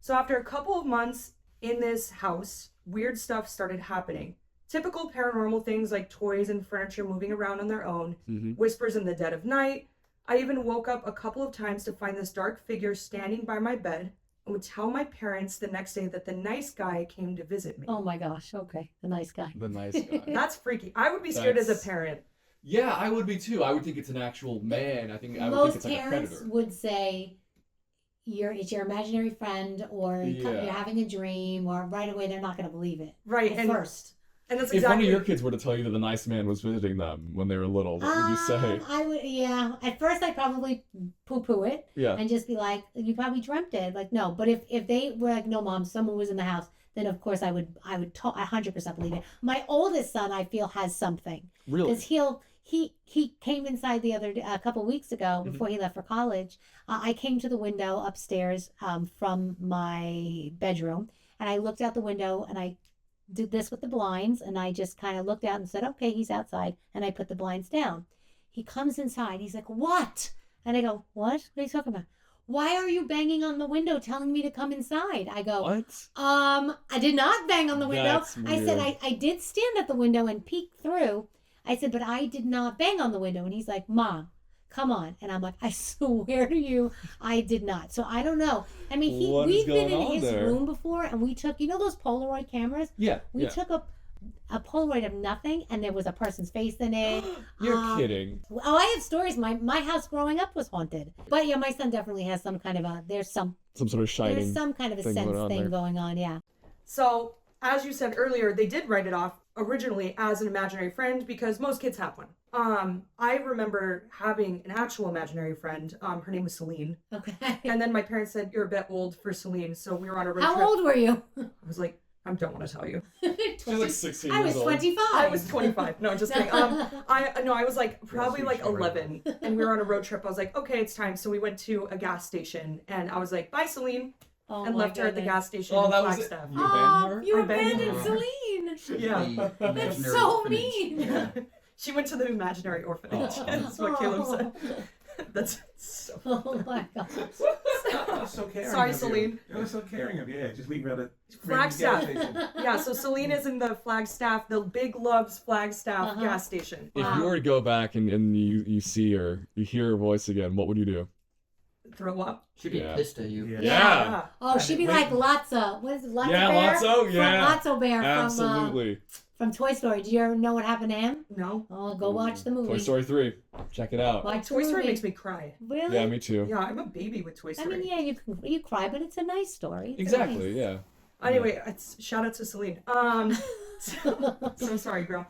Speaker 3: So after a couple of months in this house, weird stuff started happening. Typical paranormal things like toys and furniture moving around on their own,
Speaker 1: Mm-hmm.
Speaker 3: whispers in the dead of night. I even woke up a couple of times to find this dark figure standing by my bed and would tell my parents the next day that the nice guy came to visit me.
Speaker 2: Oh my gosh. Okay. The nice guy.
Speaker 1: The nice guy.
Speaker 3: That's freaky. I would be scared as a
Speaker 1: That's-
Speaker 3: parent.
Speaker 1: Yeah, I would be too. I would think it's an actual man. I would think
Speaker 2: Most
Speaker 1: it's like a
Speaker 2: parents
Speaker 1: predator.
Speaker 2: would say it's your imaginary friend, or
Speaker 1: Yeah.
Speaker 2: you're having a dream, or right away they're not going to believe it
Speaker 3: Right.
Speaker 2: at
Speaker 3: And
Speaker 2: first.
Speaker 3: And that's
Speaker 1: If one of
Speaker 3: exactly
Speaker 1: your kids were to tell you that the nice man was visiting them when they were little, what would you say?
Speaker 2: I would, yeah. At first, I'd probably poo-poo it
Speaker 1: Yeah.
Speaker 2: and just be like, "You probably dreamt it." Like, no. But if they were like, "No, mom, someone was in the house," then of course I would 100% believe it. My oldest son, I feel, has something
Speaker 1: Really?
Speaker 2: because he came inside the other a couple weeks ago before he left for college. I came to the window upstairs from my bedroom, and I looked out the window and I did this with the blinds, and I just kind of looked out and said, "Okay, he's outside," and I put the blinds down. He comes inside. He's like, "What?" And I go, "What? What are you talking about? Why are you banging on the window telling me to come inside?" I go,
Speaker 1: What?
Speaker 2: I did not bang on the window.
Speaker 1: That's
Speaker 2: I said,
Speaker 1: weird.
Speaker 2: I did stand at the window and peek through. I said, but I did not bang on the window. And he's like, "Mom, come on." And I'm like, "I swear to you, I did not." So I don't know. I mean,
Speaker 1: What is
Speaker 2: we've been
Speaker 1: going
Speaker 2: in
Speaker 1: on
Speaker 2: his
Speaker 1: there?
Speaker 2: room before, and we took, those Polaroid cameras?
Speaker 1: Yeah.
Speaker 2: We
Speaker 1: yeah.
Speaker 2: took a Polaroid of nothing, and there was a person's face in it.
Speaker 1: You're kidding.
Speaker 2: Oh, I have stories. My house growing up was haunted. But yeah, my son definitely has some kind of there's some
Speaker 1: Some sort of shining.
Speaker 2: there's some kind of a
Speaker 1: thing going
Speaker 2: sense
Speaker 1: on
Speaker 2: thing
Speaker 1: there.
Speaker 2: going on, yeah.
Speaker 3: So, as you said earlier, they did write it off originally as an imaginary friend because most kids have one. I remember having an actual imaginary friend. Her name was Celine.
Speaker 2: Okay.
Speaker 3: And then my parents said, "You're a bit old for Celine," so we were on a road
Speaker 2: How
Speaker 3: trip.
Speaker 2: old were you?
Speaker 3: I was like, I don't want to tell you.
Speaker 1: She's like 16
Speaker 2: I
Speaker 1: years
Speaker 2: was
Speaker 1: old.
Speaker 2: 25.
Speaker 3: I was 25. No, just kidding. I was like probably
Speaker 4: sweet
Speaker 3: like
Speaker 4: story.
Speaker 3: 11, and we were on a road trip. I was like, okay, it's time. So we went to a gas station, and I was like, "Bye, Celine,"
Speaker 2: Oh
Speaker 3: and
Speaker 2: my
Speaker 3: left her at the
Speaker 2: goodness.
Speaker 3: gas station
Speaker 1: Oh,
Speaker 3: in
Speaker 1: that was it.
Speaker 3: Flagstaff.
Speaker 1: You abandoned
Speaker 2: Oh,
Speaker 1: her?
Speaker 2: you
Speaker 3: I abandoned
Speaker 2: abandoned
Speaker 3: her.
Speaker 2: Celine.
Speaker 3: Yeah.
Speaker 2: That's
Speaker 5: Imaginary
Speaker 2: so
Speaker 5: orphanage.
Speaker 2: mean.
Speaker 3: Yeah. She went to the imaginary orphanage.
Speaker 1: Oh.
Speaker 3: That's what Caleb said. That's so.
Speaker 2: Oh my god.
Speaker 4: That's so caring.
Speaker 3: Sorry,
Speaker 4: of you.
Speaker 3: Celine.
Speaker 4: It was so caring of you. Yeah, just leave her at a
Speaker 3: Flagstaff.
Speaker 4: gas station.
Speaker 3: Yeah, so Celine is in the Flagstaff, the Big Loves Flagstaff
Speaker 2: Uh-huh.
Speaker 3: gas station.
Speaker 1: If you were to go back and you see her, you hear her voice again, what would you do?
Speaker 3: Throw up.
Speaker 5: She'd be
Speaker 1: Yeah.
Speaker 5: pissed at you.
Speaker 4: Yeah.
Speaker 1: Yeah.
Speaker 2: Oh, she'd be like Lotso. What is it? Lotso
Speaker 1: Yeah,
Speaker 2: Bear?
Speaker 1: Lotso, yeah.
Speaker 2: From Lotso Bear
Speaker 1: Absolutely.
Speaker 2: from Toy Story. Do you ever know what happened to him?
Speaker 3: No.
Speaker 2: Oh, go watch the movie.
Speaker 1: Toy Story 3. Check it out.
Speaker 2: Watch the
Speaker 3: Toy Story
Speaker 2: movie.
Speaker 3: makes me cry.
Speaker 2: Really?
Speaker 1: Yeah, me too.
Speaker 3: Yeah, I'm a baby with Toy
Speaker 2: I
Speaker 3: Story.
Speaker 2: mean, yeah, you cry, but it's a nice story. It's
Speaker 1: Exactly,
Speaker 2: nice.
Speaker 1: yeah.
Speaker 3: Anyway, it's shout out to Celine. So sorry, girl.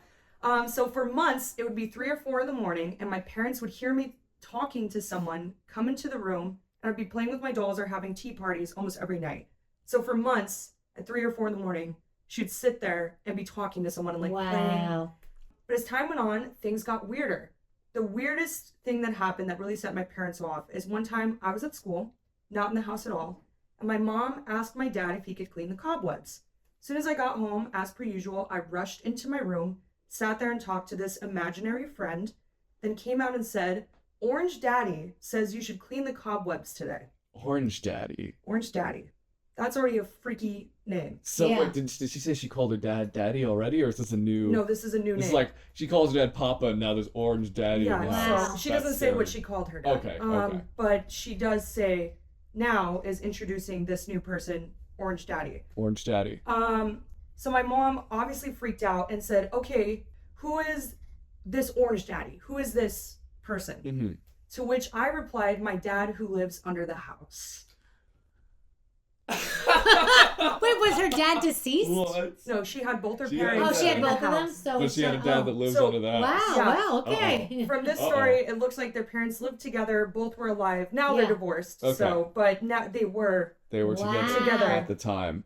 Speaker 3: So for months it would be 3 or 4 in the morning, and my parents would hear me talking to someone, come into the room, and I'd be playing with my dolls or having tea parties almost every night. So for months, at 3 or 4 in the morning, she'd sit there and be talking to someone and like playing.
Speaker 2: Wow.
Speaker 3: But as time went on, things got weirder. The weirdest thing that happened that really set my parents off is one time I was at school, not in the house at all, and my mom asked my dad if he could clean the cobwebs. As soon as I got home, as per usual, I rushed into my room, sat there and talked to this imaginary friend, then came out and said, "Orange Daddy says you should clean the cobwebs today."
Speaker 1: Orange Daddy.
Speaker 3: Orange Daddy. That's already a freaky name.
Speaker 1: So
Speaker 2: Yeah.
Speaker 1: wait, did she say she called her dad Daddy already, or is this a new?
Speaker 3: No, this is a new
Speaker 1: It's
Speaker 3: name.
Speaker 1: like she calls her dad Papa, and now there's Orange Daddy in the
Speaker 3: Yeah,
Speaker 1: house.
Speaker 2: Wow.
Speaker 3: so she
Speaker 1: That's
Speaker 3: doesn't say what
Speaker 1: scary.
Speaker 3: she called her dad.
Speaker 1: Okay, okay.
Speaker 3: But she does say now is introducing this new person, Orange Daddy.
Speaker 1: Orange Daddy.
Speaker 3: So my mom obviously freaked out and said, "Okay, who is this Orange Daddy? Who is this person?"
Speaker 1: Mm-hmm.
Speaker 3: To which I replied, "My dad who lives under the house."
Speaker 2: Wait, was her dad deceased?
Speaker 1: What?
Speaker 3: No, she had both her
Speaker 1: She had
Speaker 3: parents.
Speaker 2: Oh, she had
Speaker 3: in the
Speaker 2: both of them.
Speaker 3: house.
Speaker 2: So
Speaker 1: But she had a dad that lives
Speaker 3: So-
Speaker 1: under that.
Speaker 2: Wow.
Speaker 3: Yeah.
Speaker 2: Wow. Okay.
Speaker 3: From this
Speaker 1: Uh-oh.
Speaker 3: story, it looks like their parents lived together, both were alive. Now
Speaker 2: Yeah.
Speaker 3: they're divorced.
Speaker 1: Okay.
Speaker 3: So, but now they were.
Speaker 1: They were
Speaker 2: Wow.
Speaker 3: Together.
Speaker 1: at the time.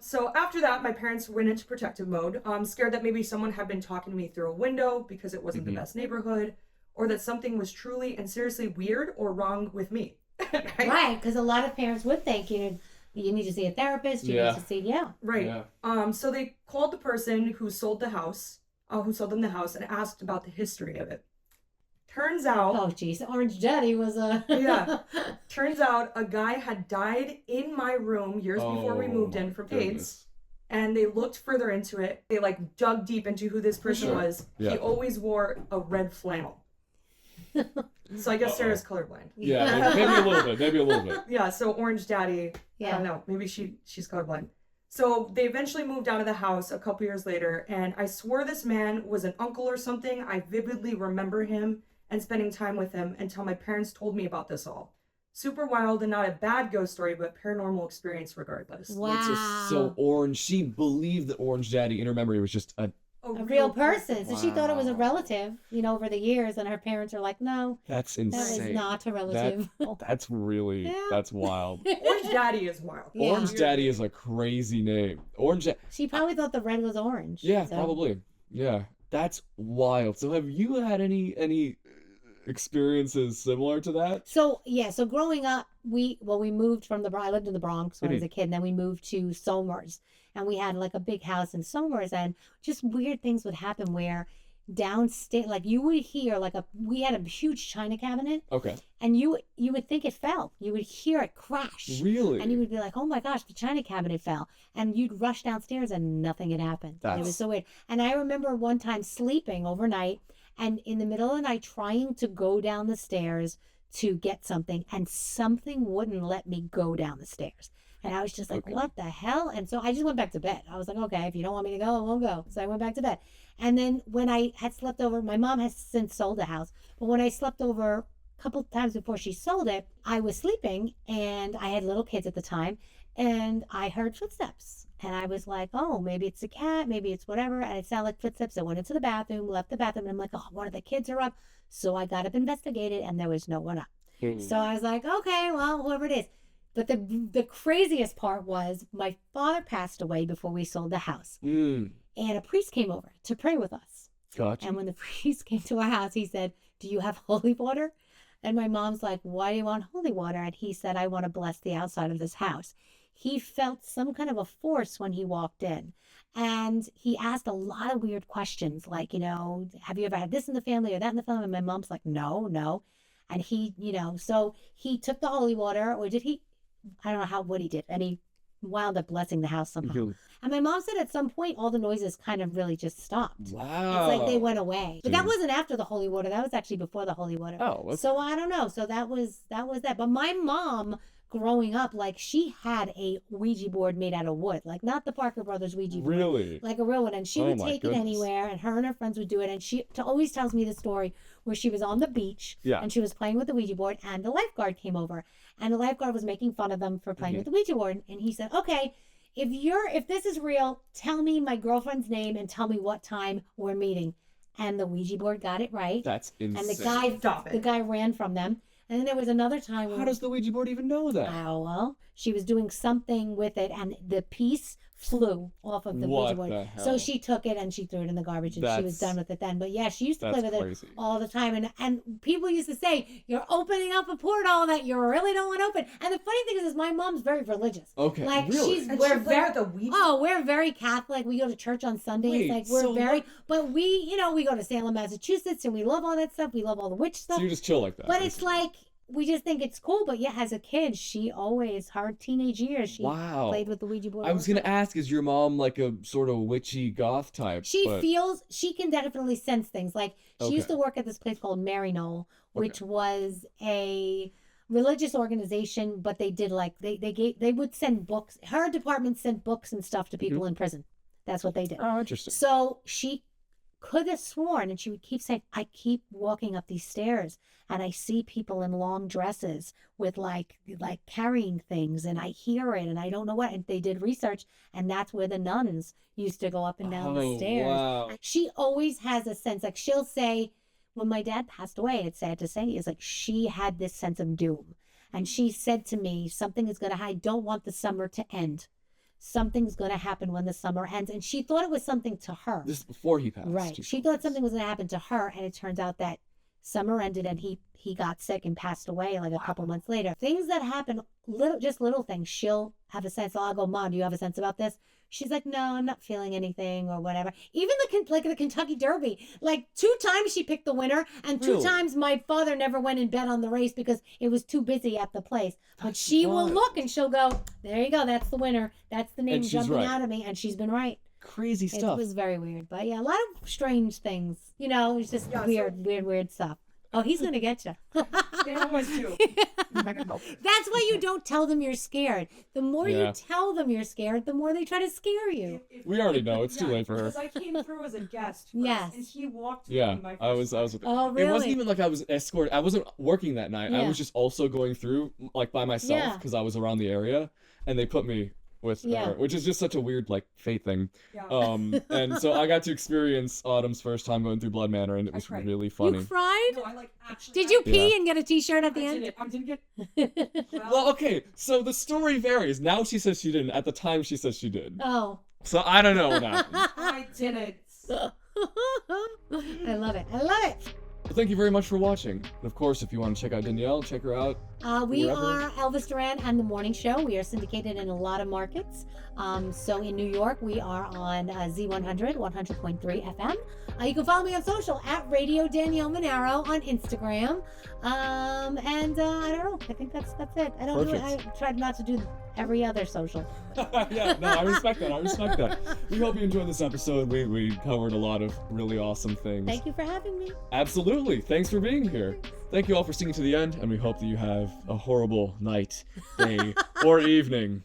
Speaker 3: So after that, my parents went into protective mode, scared that maybe someone had been talking to me through a window because it wasn't
Speaker 1: Mhm.
Speaker 3: the best neighborhood, or that something was truly and seriously weird or wrong with me.
Speaker 2: Right, because a lot of parents would think you need to see a therapist. You
Speaker 1: Yeah.
Speaker 2: need to see
Speaker 3: Right.
Speaker 1: Yeah.
Speaker 3: So they called the person who sold the house, who sold them the house, and asked about the history of it. Turns out,
Speaker 2: Oh, geez, Orange Daddy was a
Speaker 3: Yeah. turns out a guy had died in my room years before we moved in from AIDS.
Speaker 1: Goodness.
Speaker 3: And they looked further into it. They like dug deep into who this person
Speaker 1: Sure.
Speaker 3: was.
Speaker 1: Yeah.
Speaker 3: He always wore a red flannel. So I guess
Speaker 1: Uh-oh.
Speaker 3: Sarah's colorblind.
Speaker 1: Yeah, maybe a little bit. Maybe a little bit.
Speaker 3: Yeah, so Orange Daddy, I
Speaker 2: Yeah.
Speaker 3: don't know, maybe she's colorblind. So they eventually moved out of the house a couple years later, and I swore this man was an uncle or something. I vividly remember him and spending time with him until my parents told me about this all. Super wild and not a bad ghost story, but paranormal experience regardless.
Speaker 2: Wow.
Speaker 1: Which is so Orange. She believed that Orange Daddy in her memory was just a.
Speaker 2: A real person. So she thought it was a
Speaker 1: Wow.
Speaker 2: relative, over the years, and her parents are like, no,
Speaker 1: That's
Speaker 2: that
Speaker 1: insane.
Speaker 2: was not a relative.
Speaker 1: That's really.
Speaker 2: Yeah.
Speaker 1: That's wild.
Speaker 3: Orange Daddy is wild.
Speaker 2: Yeah.
Speaker 1: Orange Daddy is a crazy name.
Speaker 2: She probably thought the red was orange.
Speaker 1: Yeah,
Speaker 2: so.
Speaker 1: probably. Yeah, that's wild. So have you had any experiences similar to that?
Speaker 2: So growing up, we moved from I lived in the Bronx when I was a kid, and then we moved to Somers, and we had like a big house in Somers, and just weird things would happen where downstairs, like you would hear we had a huge china cabinet,
Speaker 1: Okay.
Speaker 2: and you would think it fell. You would hear it crash.
Speaker 1: Really?
Speaker 2: And you would be like, oh my gosh, the china cabinet fell. And you'd rush downstairs and nothing had happened. It was so weird. And I remember one time sleeping overnight and in the middle of the night trying to go down the stairs to get something, and something wouldn't let me go down the stairs. And I was just like, what the hell? And so I just went back to bed. I was like, okay, if you don't want me to go, I won't go. So I went back to bed. And then when I had slept over, my mom has since sold the house, but when I slept over a couple of times before she sold it, I was sleeping and I had little kids at the time, and I heard footsteps. And I was like, oh, maybe it's a cat, maybe it's whatever. And it sounded like footsteps. I went into the bathroom, left the bathroom, and I'm like, oh, one of the kids are up. So I got up, investigated, and there was no one up. So I was like, okay, well, whoever it is. But the craziest part was my father passed away before we sold the house. And a priest came over to pray with us.
Speaker 1: Gotcha.
Speaker 2: And when the priest came to our house, he said, do you have holy water? And my mom's like, why do you want holy water? And he said, I want to bless the outside of this house. He felt some kind of a force when he walked in. And he asked a lot of weird questions, like, have you ever had this in the family or that in the family? And my mom's like, no. And he, so he took the holy water, or did he? I don't know what he did. And he wound up blessing the house somehow. And my mom said at some point, all the noises kind of really just stopped.
Speaker 1: Wow.
Speaker 2: It's like they went away. But that wasn't after the holy water. That was actually before the holy water.
Speaker 1: Oh.
Speaker 2: So I don't know. So that was that. But my mom, growing up, she had a Ouija board made out of wood, like not the Parker Brothers Ouija board.
Speaker 1: Really?
Speaker 2: Like a real one. And she would take it anywhere, and her friends would do it. And she always tells me the story where she was on the beach and she was playing with the Ouija board, and the lifeguard came over, and the lifeguard was making fun of them for playing with the Ouija board. And he said, okay, if this is real, tell me my girlfriend's name and tell me what time we're meeting. And the Ouija board got it right.
Speaker 1: That's insane.
Speaker 2: And the guy ran from them. And then there was another time
Speaker 1: How does the Ouija board even know that?
Speaker 2: Oh, well, she was doing something with it, and the piece flew off of the Ouija board.
Speaker 1: The hell?
Speaker 2: So she took it and she threw it in the garbage, and she was done with it then. But yeah, she used to play with it all the time. And people used to say, you're opening up a portal that you really don't want to open. And the funny thing is my mom's very religious.
Speaker 1: Okay,
Speaker 2: like
Speaker 1: really?
Speaker 2: we're very
Speaker 3: Ouija?
Speaker 2: Catholic. We go to church on Sundays.
Speaker 1: Wait,
Speaker 2: but we go to Salem, Massachusetts, and we love all that stuff. We love all the witch stuff.
Speaker 1: So you just chill like that.
Speaker 2: But it's like, we just think it's cool. But yeah, as a kid, her teenage years, she played with the Ouija board.
Speaker 1: I was going to ask, is your mom like a sort of witchy goth type?
Speaker 2: She can definitely sense things. Like she used to work at this place called Mary Knoll, which was a religious organization, but they did they would send books. Her department sent books and stuff to people in prison. That's what they did.
Speaker 1: Oh, interesting.
Speaker 2: So she could have sworn, and she would keep saying, I keep walking up these stairs and I see people in long dresses with like carrying things, and I hear it and I don't know what. And they did research, and that's where the nuns used to go up and down the stairs.
Speaker 1: Wow.
Speaker 2: She always has a sense, like she'll say, when my dad passed away, it's sad to say, is like she had this sense of doom. And she said to me, something is I don't want the summer to end. Something's going to happen when the summer ends. And she thought it was something to her.
Speaker 1: This is before he passed.
Speaker 2: Right. She thought something was going to happen to her, and it turns out that summer ended and he got sick and passed away like a couple months later. Things that happen, little things, she'll have a sense. I'll go, Mom, do you have a sense about this? She's like, no, I'm not feeling anything or whatever. Even the Kentucky Derby, like 2 times she picked the winner, and 2 times my father never went and bet on the race because it was too busy at the place. But she will look and she'll go, there you go, that's the winner. That's the name jumping out of me, and she's been right.
Speaker 1: Crazy stuff.
Speaker 2: It was very weird. But yeah, a lot of strange things. It's just weird stuff. Oh, he's gonna get you.
Speaker 3: Danielle was too.
Speaker 2: That's why you don't tell them you're scared. The more
Speaker 1: Yeah.
Speaker 2: you tell them you're scared, the more they try to scare you.
Speaker 1: We already know. It's too late for her.
Speaker 3: Because I came through as a guest first,
Speaker 2: Yes.
Speaker 3: and he walked
Speaker 1: Yeah,
Speaker 3: me my first
Speaker 1: I was
Speaker 3: time.
Speaker 1: with
Speaker 2: Oh,
Speaker 1: It
Speaker 2: really?
Speaker 1: wasn't even like I was escorted. I wasn't working that night. I
Speaker 2: Yeah.
Speaker 1: was just also going through like by myself
Speaker 2: Yeah.
Speaker 1: because I was around the area, and they put me with
Speaker 2: Yeah.
Speaker 1: her, which is just such a weird like fate thing.
Speaker 3: Yeah.
Speaker 1: And so I got to experience Autumn's first time going through Blood Manor, and it
Speaker 3: I
Speaker 1: was
Speaker 3: cried.
Speaker 1: really
Speaker 2: You
Speaker 1: funny.
Speaker 2: cried?
Speaker 3: No, I like actually.
Speaker 2: Did you pee
Speaker 1: Yeah.
Speaker 2: and get a T-shirt at the
Speaker 3: I
Speaker 2: end?
Speaker 3: didn't. I didn't get.
Speaker 1: Well, okay, so the story varies. Now she says she didn't. At the time, she says she did.
Speaker 2: Oh.
Speaker 1: So I don't know what happened.
Speaker 3: I didn't.
Speaker 2: I love it. I love it.
Speaker 1: Well, thank you very much for watching. And of course, if you want to check out Danielle, check her out.
Speaker 2: We
Speaker 1: Wherever.
Speaker 2: are Elvis Duran and The Morning Show. We are syndicated in a lot of markets. So in New York, we are on Z100, 100.3 FM. You can follow me on social at Radio Danielle Monaro on Instagram. And I don't know. I think that's it. I don't do it. I
Speaker 1: Perfect.
Speaker 2: tried not to do every other social.
Speaker 1: Yeah, no, I respect that. I respect that. We hope you enjoyed this episode. We covered a lot of really awesome things.
Speaker 2: Thank you for having me.
Speaker 1: Absolutely. Thanks for being here. Thank you all for sticking to the end, and we hope that you have a horrible night, day, or evening.